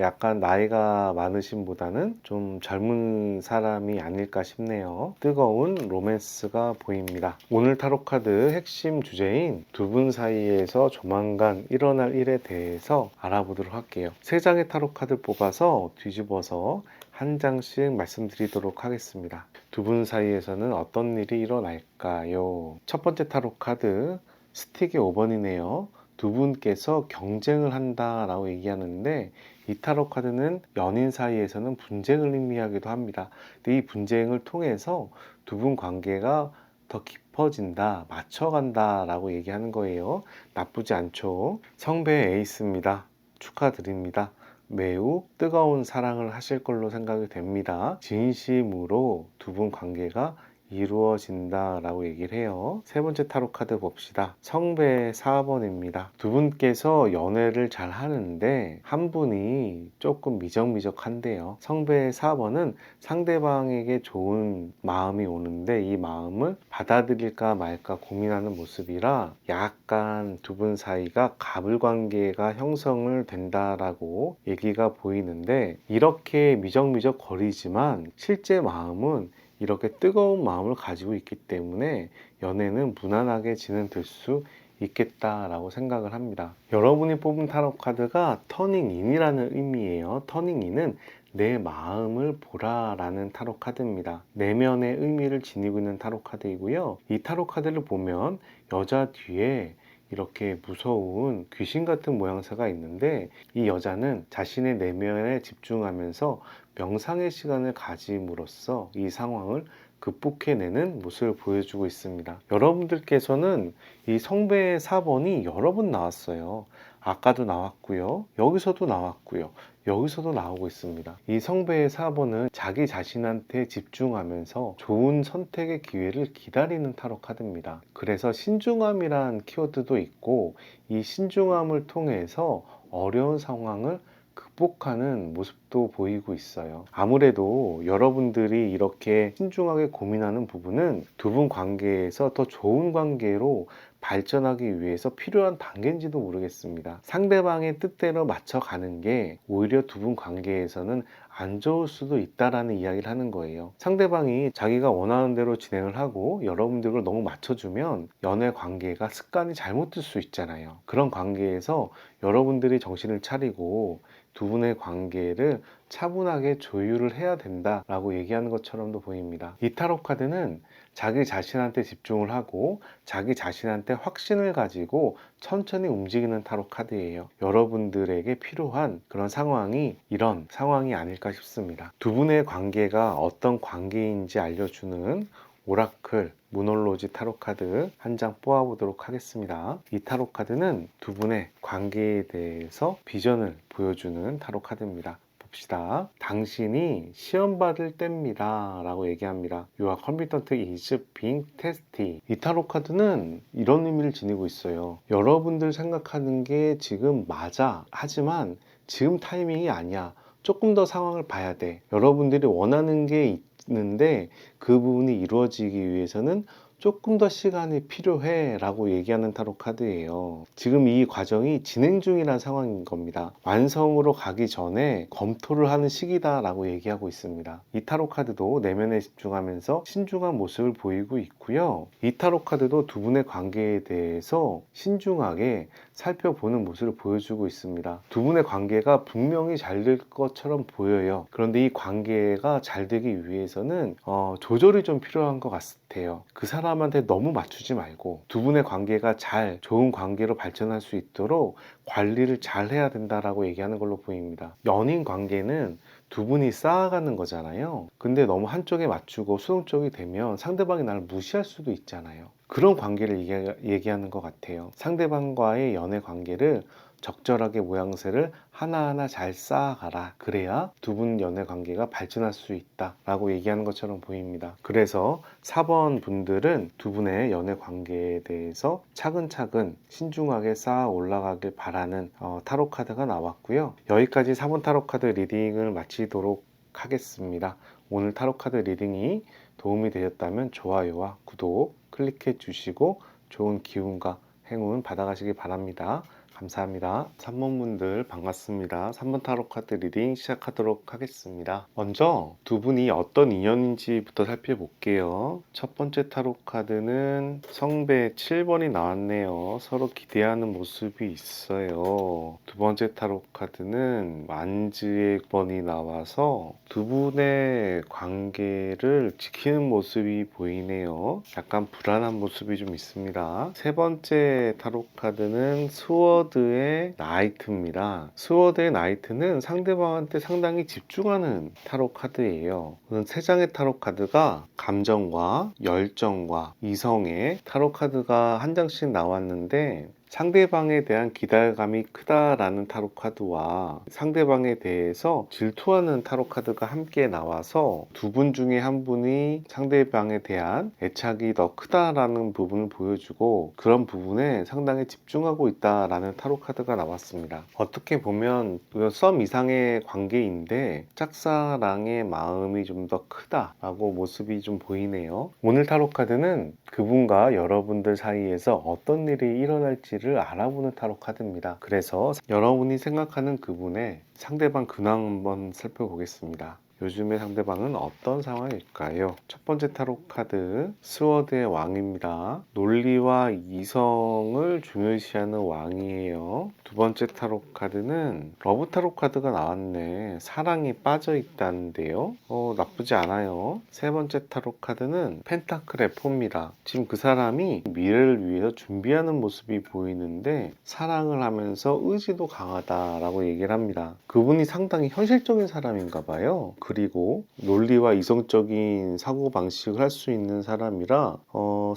약간 나이가 많으신 보다는 좀 젊은 사람이 아닐까 싶네요. 뜨거운 로맨스가 보입니다. 오늘 타로 카드 핵심 주제인 두 분 사이에서 조만간 일어날 일에 대해서 알아보도록 할게요. 세 장의 타로 카드 뽑아서 뒤집어서 한 장씩 말씀드리도록 하겠습니다. 두 분 사이에서는 어떤 일이 일어날까요? 첫 번째 타로 카드 스틱의 5번이네요. 두 분께서 경쟁을 한다라고 얘기하는데 이 타로 카드는 연인 사이에서는 분쟁을 의미하기도 합니다. 근데 이 분쟁을 통해서 두 분 관계가 더 깊어진다, 맞춰간다라고 얘기하는 거예요. 나쁘지 않죠. 성배의 에이스입니다. 축하드립니다. 매우 뜨거운 사랑을 하실 걸로 생각이 됩니다. 진심으로 두 분 관계가 이루어진다라고 얘기를 해요. 세 번째 타로 카드 봅시다. 성배 4번입니다. 두 분께서 연애를 잘 하는데 한 분이 조금 미적미적한데요. 성배 4번은 상대방에게 좋은 마음이 오는데 이 마음을 받아들일까 말까 고민하는 모습이라 약간 두 분 사이가 가불관계가 형성을 된다라고 얘기가 보이는데 이렇게 미적미적 거리지만 실제 마음은 이렇게 뜨거운 마음을 가지고 있기 때문에 연애는 무난하게 진행될 수 있겠다라고 생각을 합니다. 여러분이 뽑은 타로 카드가 터닝인이라는 의미예요. 터닝인은 내 마음을 보라라는 타로 카드입니다. 내면의 의미를 지니고 있는 타로 카드이고요. 이 타로 카드를 보면 여자 뒤에 이렇게 무서운 귀신 같은 모양새가 있는데 이 여자는 자신의 내면에 집중하면서 명상의 시간을 가짐으로써 이 상황을 극복해내는 모습을 보여주고 있습니다. 여러분들께서는 이 성배의 4번이 여러 번 나왔어요. 아까도 나왔고요. 여기서도 나왔고요. 여기서도 나오고 있습니다. 이 성배의 4번은 자기 자신한테 집중하면서 좋은 선택의 기회를 기다리는 타로 카드입니다. 그래서 신중함이란 키워드도 있고 이 신중함을 통해서 어려운 상황을 극복하는 모습도 보이고 있어요. 아무래도 여러분들이 이렇게 신중하게 고민하는 부분은 두 분 관계에서 더 좋은 관계로 발전하기 위해서 필요한 단계인지도 모르겠습니다. 상대방의 뜻대로 맞춰가는 게 오히려 두 분 관계에서는 안 좋을 수도 있다라는 이야기를 하는 거예요. 상대방이 자기가 원하는 대로 진행을 하고 여러분들을 너무 맞춰주면 연애 관계가 습관이 잘못될 수 있잖아요. 그런 관계에서 여러분들이 정신을 차리고 두 분의 관계를 차분하게 조율을 해야 된다라고 얘기하는 것처럼도 보입니다. 이 타로 카드는 자기 자신한테 집중을 하고 자기 자신한테 확신을 가지고 천천히 움직이는 타로 카드예요. 여러분들에게 필요한 그런 상황이 이런 상황이 아닐까 싶습니다. 두 분의 관계가 어떤 관계인지 알려주는 오라클 무놀로지 타로 카드 한 장 뽑아보도록 하겠습니다. 이 타로 카드는 두 분의 관계에 대해서 비전을 보여주는 타로 카드입니다. 봅시다. 당신이 시험 받을 때입니다 라고 얘기합니다. Your competent is being tested. 이 타로 카드는 이런 의미를 지니고 있어요. 여러분들 생각하는 게 지금 맞아. 하지만 지금 타이밍이 아니야. 조금 더 상황을 봐야 돼. 여러분들이 원하는 게 있는데 그 부분이 이루어지기 위해서는 조금 더 시간이 필요해 라고 얘기하는 타로 카드예요. 지금 이 과정이 진행 중이라는 상황인 겁니다. 완성으로 가기 전에 검토를 하는 시기다 라고 얘기하고 있습니다. 이 타로 카드도 내면에 집중하면서 신중한 모습을 보이고 있고요. 이 타로 카드도 두 분의 관계에 대해서 신중하게 살펴보는 모습을 보여주고 있습니다. 두 분의 관계가 분명히 잘 될 것처럼 보여요. 그런데 이 관계가 잘 되기 위해서는 조절이 좀 필요한 것 같아요. 그 사람한테 너무 맞추지 말고 두 분의 관계가 잘 좋은 관계로 발전할 수 있도록 관리를 잘 해야 된다라고 얘기하는 걸로 보입니다. 연인 관계는 두 분이 쌓아가는 거잖아요. 근데 너무 한쪽에 맞추고 수동적이 되면 상대방이 나를 무시할 수도 있잖아요. 그런 관계를 얘기하는 것 같아요. 상대방과의 연애 관계를 적절하게 모양새를 하나하나 잘 쌓아가라. 그래야 두 분 연애 관계가 발전할 수 있다 라고 얘기하는 것처럼 보입니다. 그래서 4번 분들은 두 분의 연애 관계에 대해서 차근차근 신중하게 쌓아 올라가길 바라는 타로 카드가 나왔고요. 여기까지 4번 타로 카드 리딩을 마치도록 하겠습니다. 오늘 타로 카드 리딩이 도움이 되셨다면 좋아요와 구독 클릭해 주시고 좋은 기운과 행운 받아가시기 바랍니다. 감사합니다. 3번분들 반갑습니다. 3번 타로 카드 리딩 시작하도록 하겠습니다. 먼저 두 분이 어떤 인연인지부터 살펴볼게요. 첫 번째 타로 카드는 성배 7번이 나왔네요. 서로 기대하는 모습이 있어요. 두 번째 타로 카드는 만즈의 9번이 나와서 두 분의 관계를 지키는 모습이 보이네요. 약간 불안한 모습이 좀 있습니다. 세 번째 타로 카드는 스워드의 나이트입니다. 스워드의 나이트는 상대방한테 상당히 집중하는 타로 카드예요. 세 장의 타로 카드가 감정과 열정과 이성의 타로 카드가 한 장씩 나왔는데 상대방에 대한 기대감이 크다라는 타로 카드와 상대방에 대해서 질투하는 타로 카드가 함께 나와서 두 분 중에 한 분이 상대방에 대한 애착이 더 크다라는 부분을 보여주고 그런 부분에 상당히 집중하고 있다라는 타로 카드가 나왔습니다. 어떻게 보면 썸 이상의 관계인데 짝사랑의 마음이 좀 더 크다라고 모습이 좀 보이네요. 오늘 타로 카드는 그분과 여러분들 사이에서 어떤 일이 일어날지를 알아보는 타로 카드입니다. 그래서 여러분이 생각하는 그분의 상대방 근황 한번 살펴보겠습니다. 요즘의 상대방은 어떤 상황일까요? 첫 번째 타로 카드 스워드의 왕입니다. 논리와 이성을 중요시하는 왕이에요. 두 번째 타로 카드는 러브 타로 카드가 나왔네. 사랑에 빠져 있다는데요. 나쁘지 않아요. 세 번째 타로 카드는 펜타클의 4입니다. 지금 그 사람이 미래를 위해서 준비하는 모습이 보이는데 사랑을 하면서 의지도 강하다라고 얘기를 합니다. 그분이 상당히 현실적인 사람인가 봐요. 그리고 논리와 이성적인 사고방식을 할 수 있는 사람이라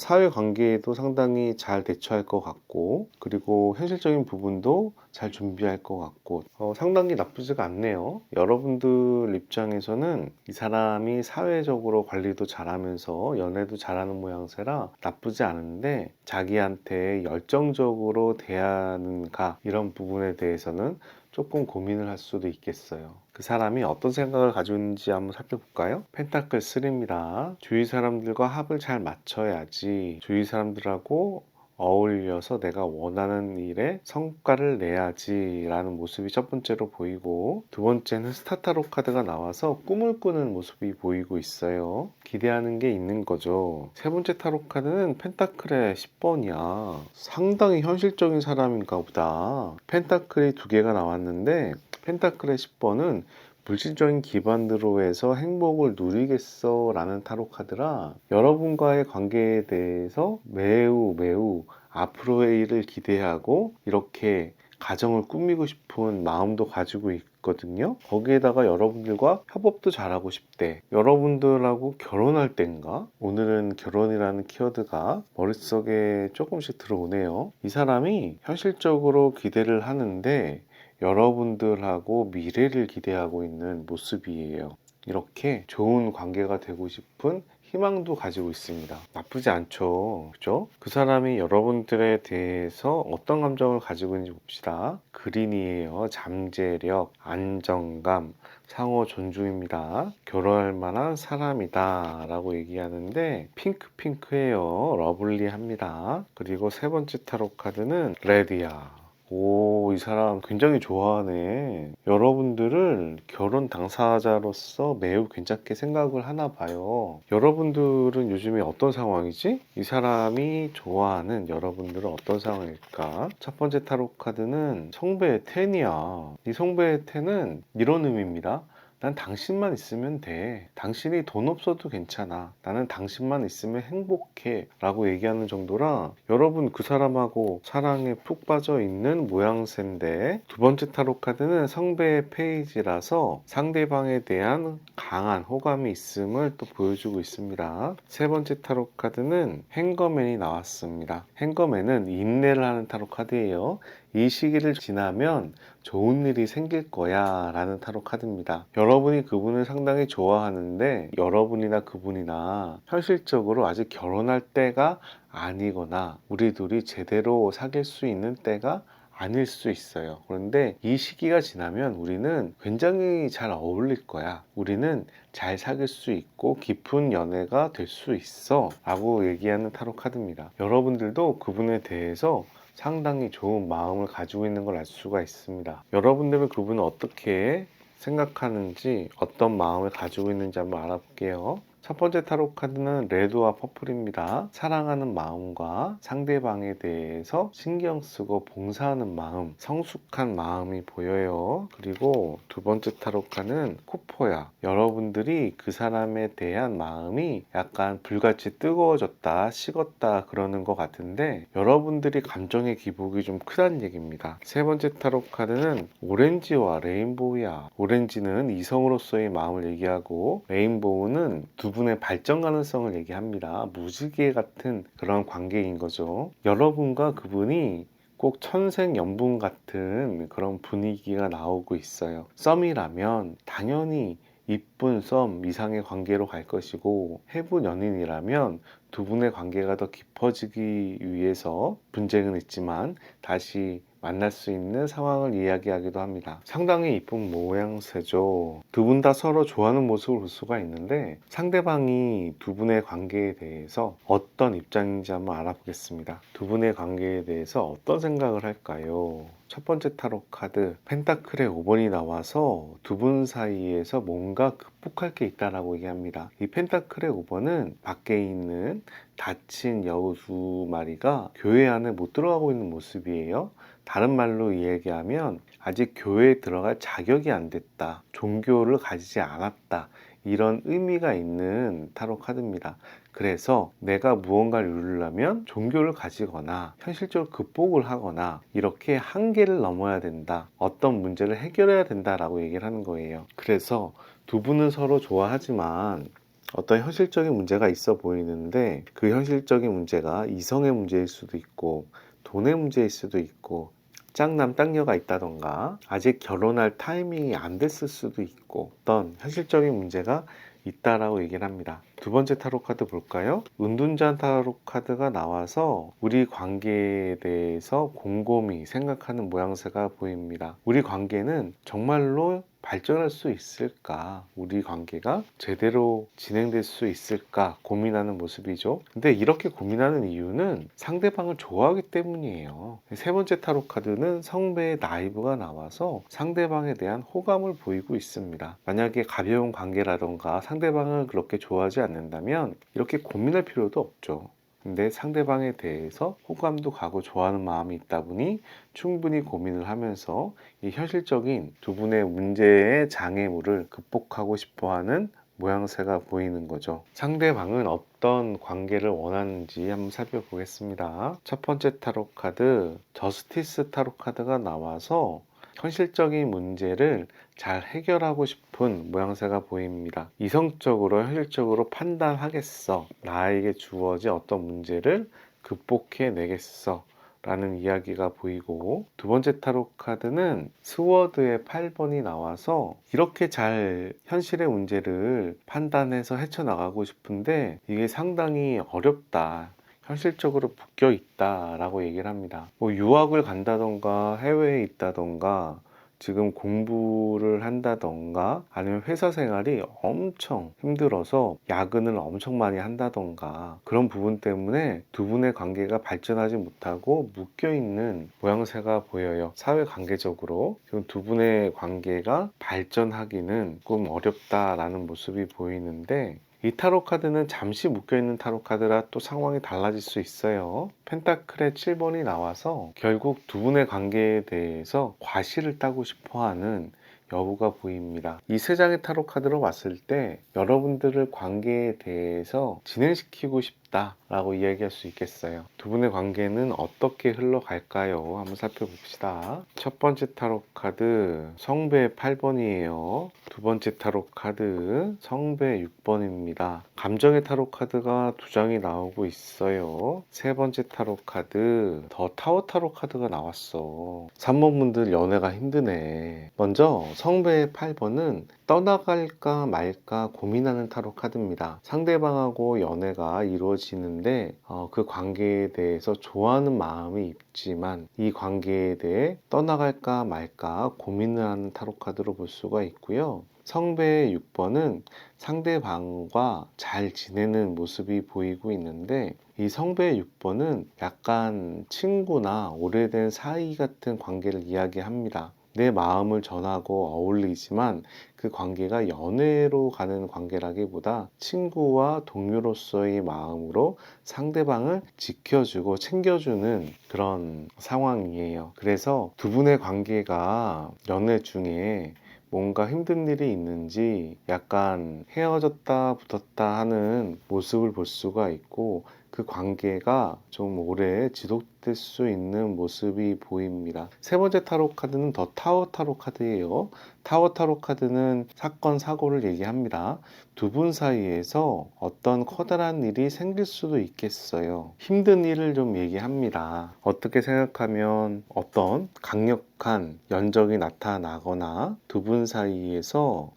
사회관계에도 상당히 잘 대처할 것 같고 그리고 현실적인 부분도 잘 준비할 것 같고 상당히 나쁘지가 않네요. 여러분들 입장에서는 이 사람이 사회적으로 관리도 잘하면서 연애도 잘하는 모양새라 나쁘지 않은데 자기한테 열정적으로 대하는가 이런 부분에 대해서는 조금 고민을 할 수도 있겠어요. 그 사람이 어떤 생각을 가지고 있는지 한번 살펴볼까요? 펜타클 3입니다. 주위 사람들과 합을 잘 맞춰야지. 주위 사람들하고 어울려서 내가 원하는 일에 성과를 내야지 라는 모습이 첫 번째로 보이고 두 번째는 스타타로 카드가 나와서 꿈을 꾸는 모습이 보이고 있어요. 기대하는 게 있는 거죠. 세 번째 타로 카드는 펜타클의 10번이야. 상당히 현실적인 사람인가 보다. 펜타클이 두 개가 나왔는데 펜타클의 10번은 물질적인 기반으로 해서 행복을 누리겠어 라는 타로 카드라 여러분과의 관계에 대해서 매우 앞으로의 일을 기대하고 이렇게 가정을 꾸미고 싶은 마음도 가지고 있거든요. 거기에다가 여러분들과 협업도 잘하고 싶대. 여러분들하고 결혼할 땐가? 오늘은 결혼이라는 키워드가 머릿속에 조금씩 들어오네요. 이 사람이 현실적으로 기대를 하는데 여러분들하고 미래를 기대하고 있는 모습이에요. 이렇게 좋은 관계가 되고 싶은 희망도 가지고 있습니다. 나쁘지 않죠. 그죠? 그 사람이 여러분들에 대해서 어떤 감정을 가지고 있는지 봅시다. 그린이에요. 잠재력, 안정감, 상호 존중입니다. 결혼할 만한 사람이다 라고 얘기하는데 핑크해요. 러블리합니다. 그리고 세 번째 타로 카드는 레디아. 오, 이 사람 굉장히 좋아하네. 여러분들을 결혼 당사자로서 매우 괜찮게 생각을 하나 봐요. 여러분들은 요즘에 어떤 상황이지? 이 사람이 좋아하는 여러분들은 어떤 상황일까? 첫 번째 타로 카드는 성배의 10이야. 이 성배의 10은 이런 의미입니다. 난 당신만 있으면 돼. 당신이 돈 없어도 괜찮아. 나는 당신만 있으면 행복해. 라고 얘기하는 정도라 여러분 그 사람하고 사랑에 푹 빠져 있는 모양새인데 두 번째 타로 카드는 성배의 페이지라서 상대방에 대한 강한 호감이 있음을 또 보여주고 있습니다. 세 번째 타로 카드는 행거맨이 나왔습니다. 행거맨은 인내를 하는 타로 카드예요. 이 시기를 지나면 좋은 일이 생길 거야 라는 타로 카드입니다. 여러분이 그분을 상당히 좋아하는데 여러분이나 그분이나 현실적으로 아직 결혼할 때가 아니거나 우리 둘이 제대로 사귈 수 있는 때가 아닐 수 있어요. 그런데 이 시기가 지나면 우리는 굉장히 잘 어울릴 거야. 우리는 잘 사귈 수 있고 깊은 연애가 될 수 있어 라고 얘기하는 타로 카드입니다. 여러분들도 그분에 대해서 상당히 좋은 마음을 가지고 있는 걸 알 수가 있습니다. 여러분들은 그분을 어떻게 생각하는지, 어떤 마음을 가지고 있는지 한번 알아볼게요. 첫 번째 타로 카드는 레드와 퍼플입니다. 사랑하는 마음과 상대방에 대해서 신경 쓰고 봉사하는 마음, 성숙한 마음이 보여요. 그리고 두 번째 타로 카드는 코포야. 여러분들이 그 사람에 대한 마음이 약간 불같이 뜨거워졌다, 식었다 그러는 것 같은데 여러분들이 감정의 기복이 좀 크다는 얘기입니다. 세 번째 타로 카드는 오렌지와 레인보우야. 오렌지는 이성으로서의 마음을 얘기하고 레인보우는 두 분의 발전 가능성을 얘기합니다. 무지개 같은 그런 관계인 거죠. 여러분과 그분이 꼭 천생연분 같은 그런 분위기가 나오고 있어요. 썸이라면 당연히 이쁜 썸 이상의 관계로 갈 것이고, 해부 연인이라면 두 분의 관계가 더 깊어지기 위해서 분쟁은 있지만 다시 만날 수 있는 상황을 이야기하기도 합니다. 상당히 이쁜 모양새죠. 두 분 다 서로 좋아하는 모습을 볼 수가 있는데 상대방이 두 분의 관계에 대해서 어떤 입장인지 한번 알아보겠습니다. 두 분의 관계에 대해서 어떤 생각을 할까요? 첫 번째 타로 카드 펜타클의 5번이 나와서 두 분 사이에서 뭔가 극복할 게 있다라고 얘기합니다. 이 펜타클의 5번은 밖에 있는 다친 여우 두 마리가 교회 안에 못 들어가고 있는 모습이에요. 다른 말로 이야기하면 아직 교회에 들어갈 자격이 안 됐다, 종교를 가지지 않았다, 이런 의미가 있는 타로 카드입니다. 그래서 내가 무언가를 이루려면 종교를 가지거나 현실적으로 극복을 하거나 이렇게 한계를 넘어야 된다, 어떤 문제를 해결해야 된다라고 얘기를 하는 거예요. 그래서 두 분은 서로 좋아하지만 어떤 현실적인 문제가 있어 보이는데 그 현실적인 문제가 이성의 문제일 수도 있고 돈의 문제일 수도 있고 짝남 짝녀가 있다던가 아직 결혼할 타이밍이 안 됐을 수도 있고 어떤 현실적인 문제가 있다라고 얘기를 합니다. 두 번째 타로 카드 볼까요? 은둔자 타로 카드가 나와서 우리 관계에 대해서 곰곰이 생각하는 모양새가 보입니다. 우리 관계는 정말로 발전할 수 있을까? 우리 관계가 제대로 진행될 수 있을까? 고민하는 모습이죠. 근데 이렇게 고민하는 이유는 상대방을 좋아하기 때문이에요. 세 번째 타로 카드는 성배의 나이브가 나와서 상대방에 대한 호감을 보이고 있습니다. 만약에 가벼운 관계라던가 상대방을 그렇게 좋아하지 않는다면 이렇게 고민할 필요도 없죠. 근데 상대방에 대해서 호감도 가고 좋아하는 마음이 있다 보니 충분히 고민을 하면서 이 현실적인 두 분의 문제의 장애물을 극복하고 싶어하는 모양새가 보이는 거죠. 상대방은 어떤 관계를 원하는지 한번 살펴보겠습니다. 첫 번째 타로 카드 저스티스 타로 카드가 나와서 현실적인 문제를 잘 해결하고 싶은 모양새가 보입니다. 이성적으로 현실적으로 판단하겠어, 나에게 주어진 어떤 문제를 극복해 내겠어 라는 이야기가 보이고, 두 번째 타로 카드는 스워드의 8번이 나와서 이렇게 잘 현실의 문제를 판단해서 헤쳐나가고 싶은데 이게 상당히 어렵다, 현실적으로 묶여 있다라고 얘기를 합니다. 뭐 유학을 간다던가 해외에 있다던가 지금 공부를 한다던가 아니면 회사 생활이 엄청 힘들어서 야근을 엄청 많이 한다던가 그런 부분 때문에 두 분의 관계가 발전하지 못하고 묶여있는 모양새가 보여요. 사회관계적으로 지금 두 분의 관계가 발전하기는 조금 어렵다라는 모습이 보이는데 이 타로 카드는 잠시 묶여있는 타로 카드라 또 상황이 달라질 수 있어요. 펜타클의 7번이 나와서 결국 두 분의 관계에 대해서 과실을 따고 싶어하는 여부가 보입니다. 이 세 장의 타로 카드로 봤을 때 여러분들을 관계에 대해서 진행시키고 싶다라고 이야기할 수 있겠어요. 두 분의 관계는 어떻게 흘러갈까요? 한번 살펴봅시다. 첫 번째 타로 카드 성배 8번이에요. 두 번째 타로 카드 성배 6번입니다. 감정의 타로 카드가 두 장이 나오고 있어요. 세 번째 타로 카드 더 타워 타로 카드가 나왔어. 3번 분들 연애가 힘드네. 먼저 성배의 8번은 떠나갈까 말까 고민하는 타로 카드입니다. 상대방하고 연애가 이루어지지 이어지는데 그 관계에 대해서 좋아하는 마음이 있지만 이 관계에 대해 떠나갈까 말까 고민을 하는 타로 카드로 볼 수가 있고요. 성배의 6번은 상대방과 잘 지내는 모습이 보이고 있는데 이 성배의 6번은 약간 친구나 오래된 사이 같은 관계를 이야기합니다. 내 마음을 전하고 어울리지만 그 관계가 연애로 가는 관계라기보다 친구와 동료로서의 마음으로 상대방을 지켜주고 챙겨주는 그런 상황이에요. 그래서 두 분의 관계가 연애 중에 뭔가 힘든 일이 있는지 약간 헤어졌다 붙었다 하는 모습을 볼 수가 있고 그 관계가 좀 오래 지속될 수 있는 모습이 보입니다. 세 번째 타로 카드는 더 타워 타로 카드예요. 타워 타로 카드는 사건 사고를 얘기합니다. 두 분 사이에서 어떤 커다란 일이 생길 수도 있겠어요. 힘든 일을 좀 얘기합니다. 어떻게 생각하면 어떤 강력한 연적이 나타나거나 두 분 사이에서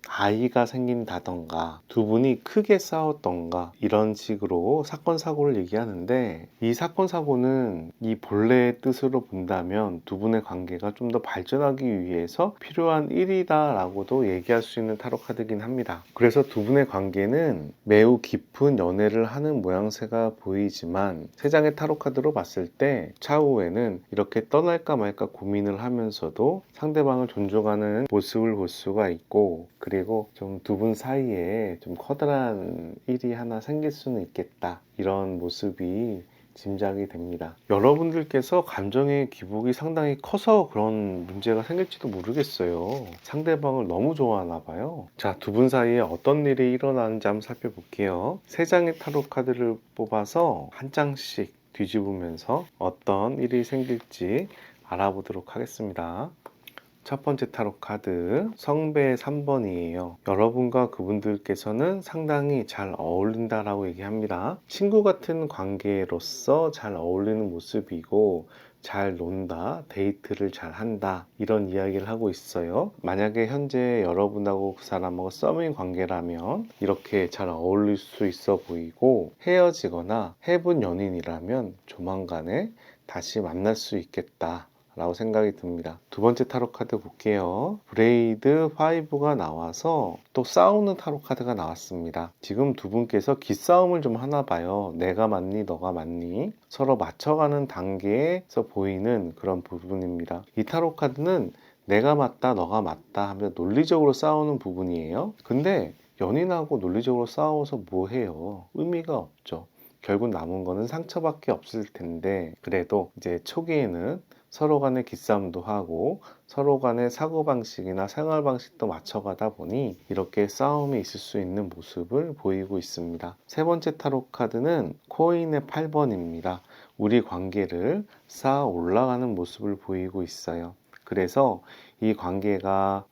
아이가 생긴다던가 두 분이 크게 싸웠던가 이런 식으로 사건 사고를 얘기하는데 이 사건 사고는 이 본래의 뜻으로 본다면 두 분의 관계가 좀 더 발전하기 위해서 필요한 일이다 라고도 얘기할 수 있는 타로 카드긴 합니다. 그래서 두 분의 관계는 매우 깊은 연애를 하는 모양새가 보이지만 세 장의 타로 카드로 봤을 때 차후에는 이렇게 떠날까 말까 고민을 하면서도 상대방을 존중하는 모습을 볼 수가 있고 그리고 좀 두 분 사이에 좀 커다란 일이 하나 생길 수는 있겠다 이런 모습이 짐작이 됩니다. 여러분들께서 감정의 기복이 상당히 커서 그런 문제가 생길지도 모르겠어요. 상대방을 너무 좋아하나 봐요. 자, 두 분 사이에 어떤 일이 일어나는지 한번 살펴볼게요. 세 장의 타로 카드를 뽑아서 한 장씩 뒤집으면서 어떤 일이 생길지 알아보도록 하겠습니다. 첫 번째 타로 카드 성배 3번이에요. 여러분과 그분들께서는 상당히 잘 어울린다라고 얘기합니다. 친구 같은 관계로서 잘 어울리는 모습이고 잘 논다, 데이트를 잘 한다 이런 이야기를 하고 있어요. 만약에 현재 여러분하고 그 사람하고 썸인 관계라면 이렇게 잘 어울릴 수 있어 보이고 헤어지거나 해본 연인이라면 조만간에 다시 만날 수 있겠다 라고 생각이 듭니다. 두 번째 타로 카드 볼게요. 브레이드 5가 나와서 또 싸우는 타로 카드가 나왔습니다. 지금 두 분께서 기싸움을 좀 하나 봐요. 내가 맞니 너가 맞니 서로 맞춰가는 단계에서 보이는 그런 부분입니다. 이 타로 카드는 내가 맞다 너가 맞다 하면서 논리적으로 싸우는 부분이에요. 근데 연인하고 논리적으로 싸워서 뭐 해요? 의미가 없죠. 결국 남은 거는 상처밖에 없을 텐데 그래도 이제 초기에는 서로 간의 기싸움도 하고 서로 간의 사고방식이나 생활방식도 맞춰가다 보니 이렇게 싸움이 있을 수 있는 모습을 보이고 있습니다. 세 번째 타로 카드는 코인의 8번입니다. 우리 관계를 쌓아 올라가는 모습을 보이고 있어요. 그래서 이 관계가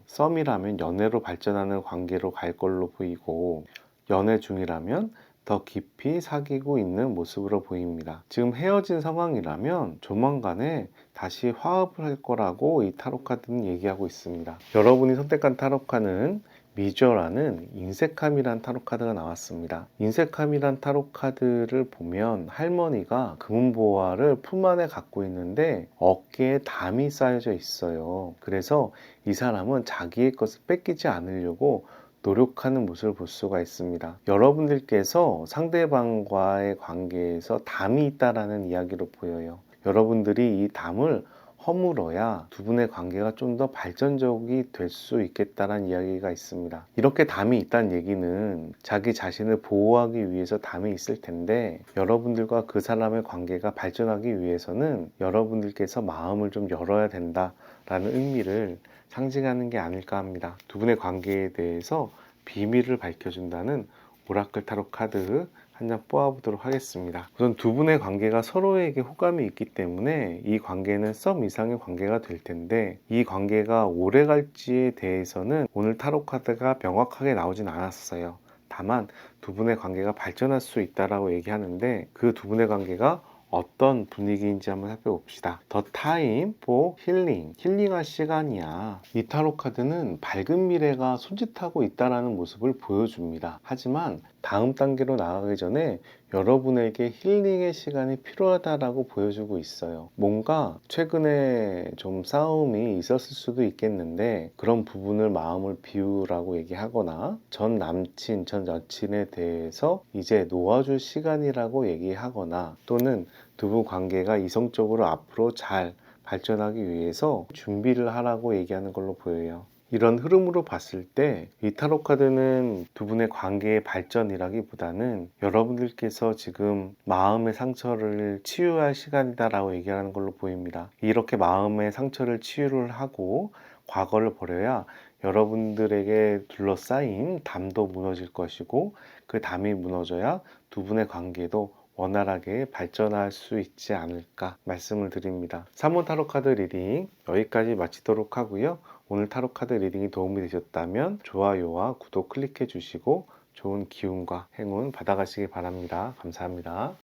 썸이라면 연애로 발전하는 관계로 갈 걸로 보이고 연애 중이라면 더 깊이 사귀고 있는 모습으로 보입니다. 지금 헤어진 상황이라면 조만간에 다시 화합을 할 거라고 이 타로카드는 얘기하고 있습니다. 여러분이 선택한 타로카드는 미저라는 인색함이란 타로카드가 나왔습니다. 인색함이란 타로카드를 보면 할머니가 금은보화를 품 안에 갖고 있는데 어깨에 담이 쌓여져 있어요. 그래서 이 사람은 자기의 것을 뺏기지 않으려고 노력하는 모습을 볼 수가 있습니다. 여러분들께서 상대방과의 관계에서 담이 있다라는 이야기로 보여요. 여러분들이 이 담을 허물어야 두 분의 관계가 좀 더 발전적이 될 수 있겠다는 이야기가 있습니다. 이렇게 담이 있다는 얘기는 자기 자신을 보호하기 위해서 담이 있을 텐데 여러분들과 그 사람의 관계가 발전하기 위해서는 여러분들께서 마음을 좀 열어야 된다라는 의미를 상징하는 게 아닐까 합니다. 두 분의 관계에 대해서 비밀을 밝혀준다는 오라클 타로 카드 한 장 뽑아보도록 하겠습니다. 우선 두 분의 관계가 서로에게 호감이 있기 때문에 이 관계는 썸 이상의 관계가 될 텐데 이 관계가 오래 갈지에 대해서는 오늘 타로 카드가 명확하게 나오진 않았어요. 다만 두 분의 관계가 발전할 수 있다라고 얘기하는데 그 두 분의 관계가 어떤 분위기인지 한번 살펴봅시다. The time for healing. 힐링할 시간이야. 이 타로 카드는 밝은 미래가 손짓하고 있다는 모습을 보여줍니다. 하지만 다음 단계로 나가기 전에 여러분에게 힐링의 시간이 필요하다라고 보여주고 있어요. 뭔가 최근에 좀 싸움이 있었을 수도 있겠는데 그런 부분을 마음을 비우라고 얘기하거나 전 남친, 전 여친에 대해서 이제 놓아줄 시간이라고 얘기하거나 또는 두 분 관계가 이성적으로 앞으로 잘 발전하기 위해서 준비를 하라고 얘기하는 걸로 보여요. 이런 흐름으로 봤을 때 이 타로 카드는 두 분의 관계의 발전이라기보다는 여러분들께서 지금 마음의 상처를 치유할 시간이다라고 얘기하는 걸로 보입니다. 이렇게 마음의 상처를 치유를 하고 과거를 버려야 여러분들에게 둘러싸인 담도 무너질 것이고 그 담이 무너져야 두 분의 관계도 원활하게 발전할 수 있지 않을까 말씀을 드립니다. 3원 타로 카드 리딩 여기까지 마치도록 하고요. 오늘 타로 카드 리딩이 도움이 되셨다면 좋아요와 구독 클릭해 주시고 좋은 기운과 행운 받아가시기 바랍니다. 감사합니다.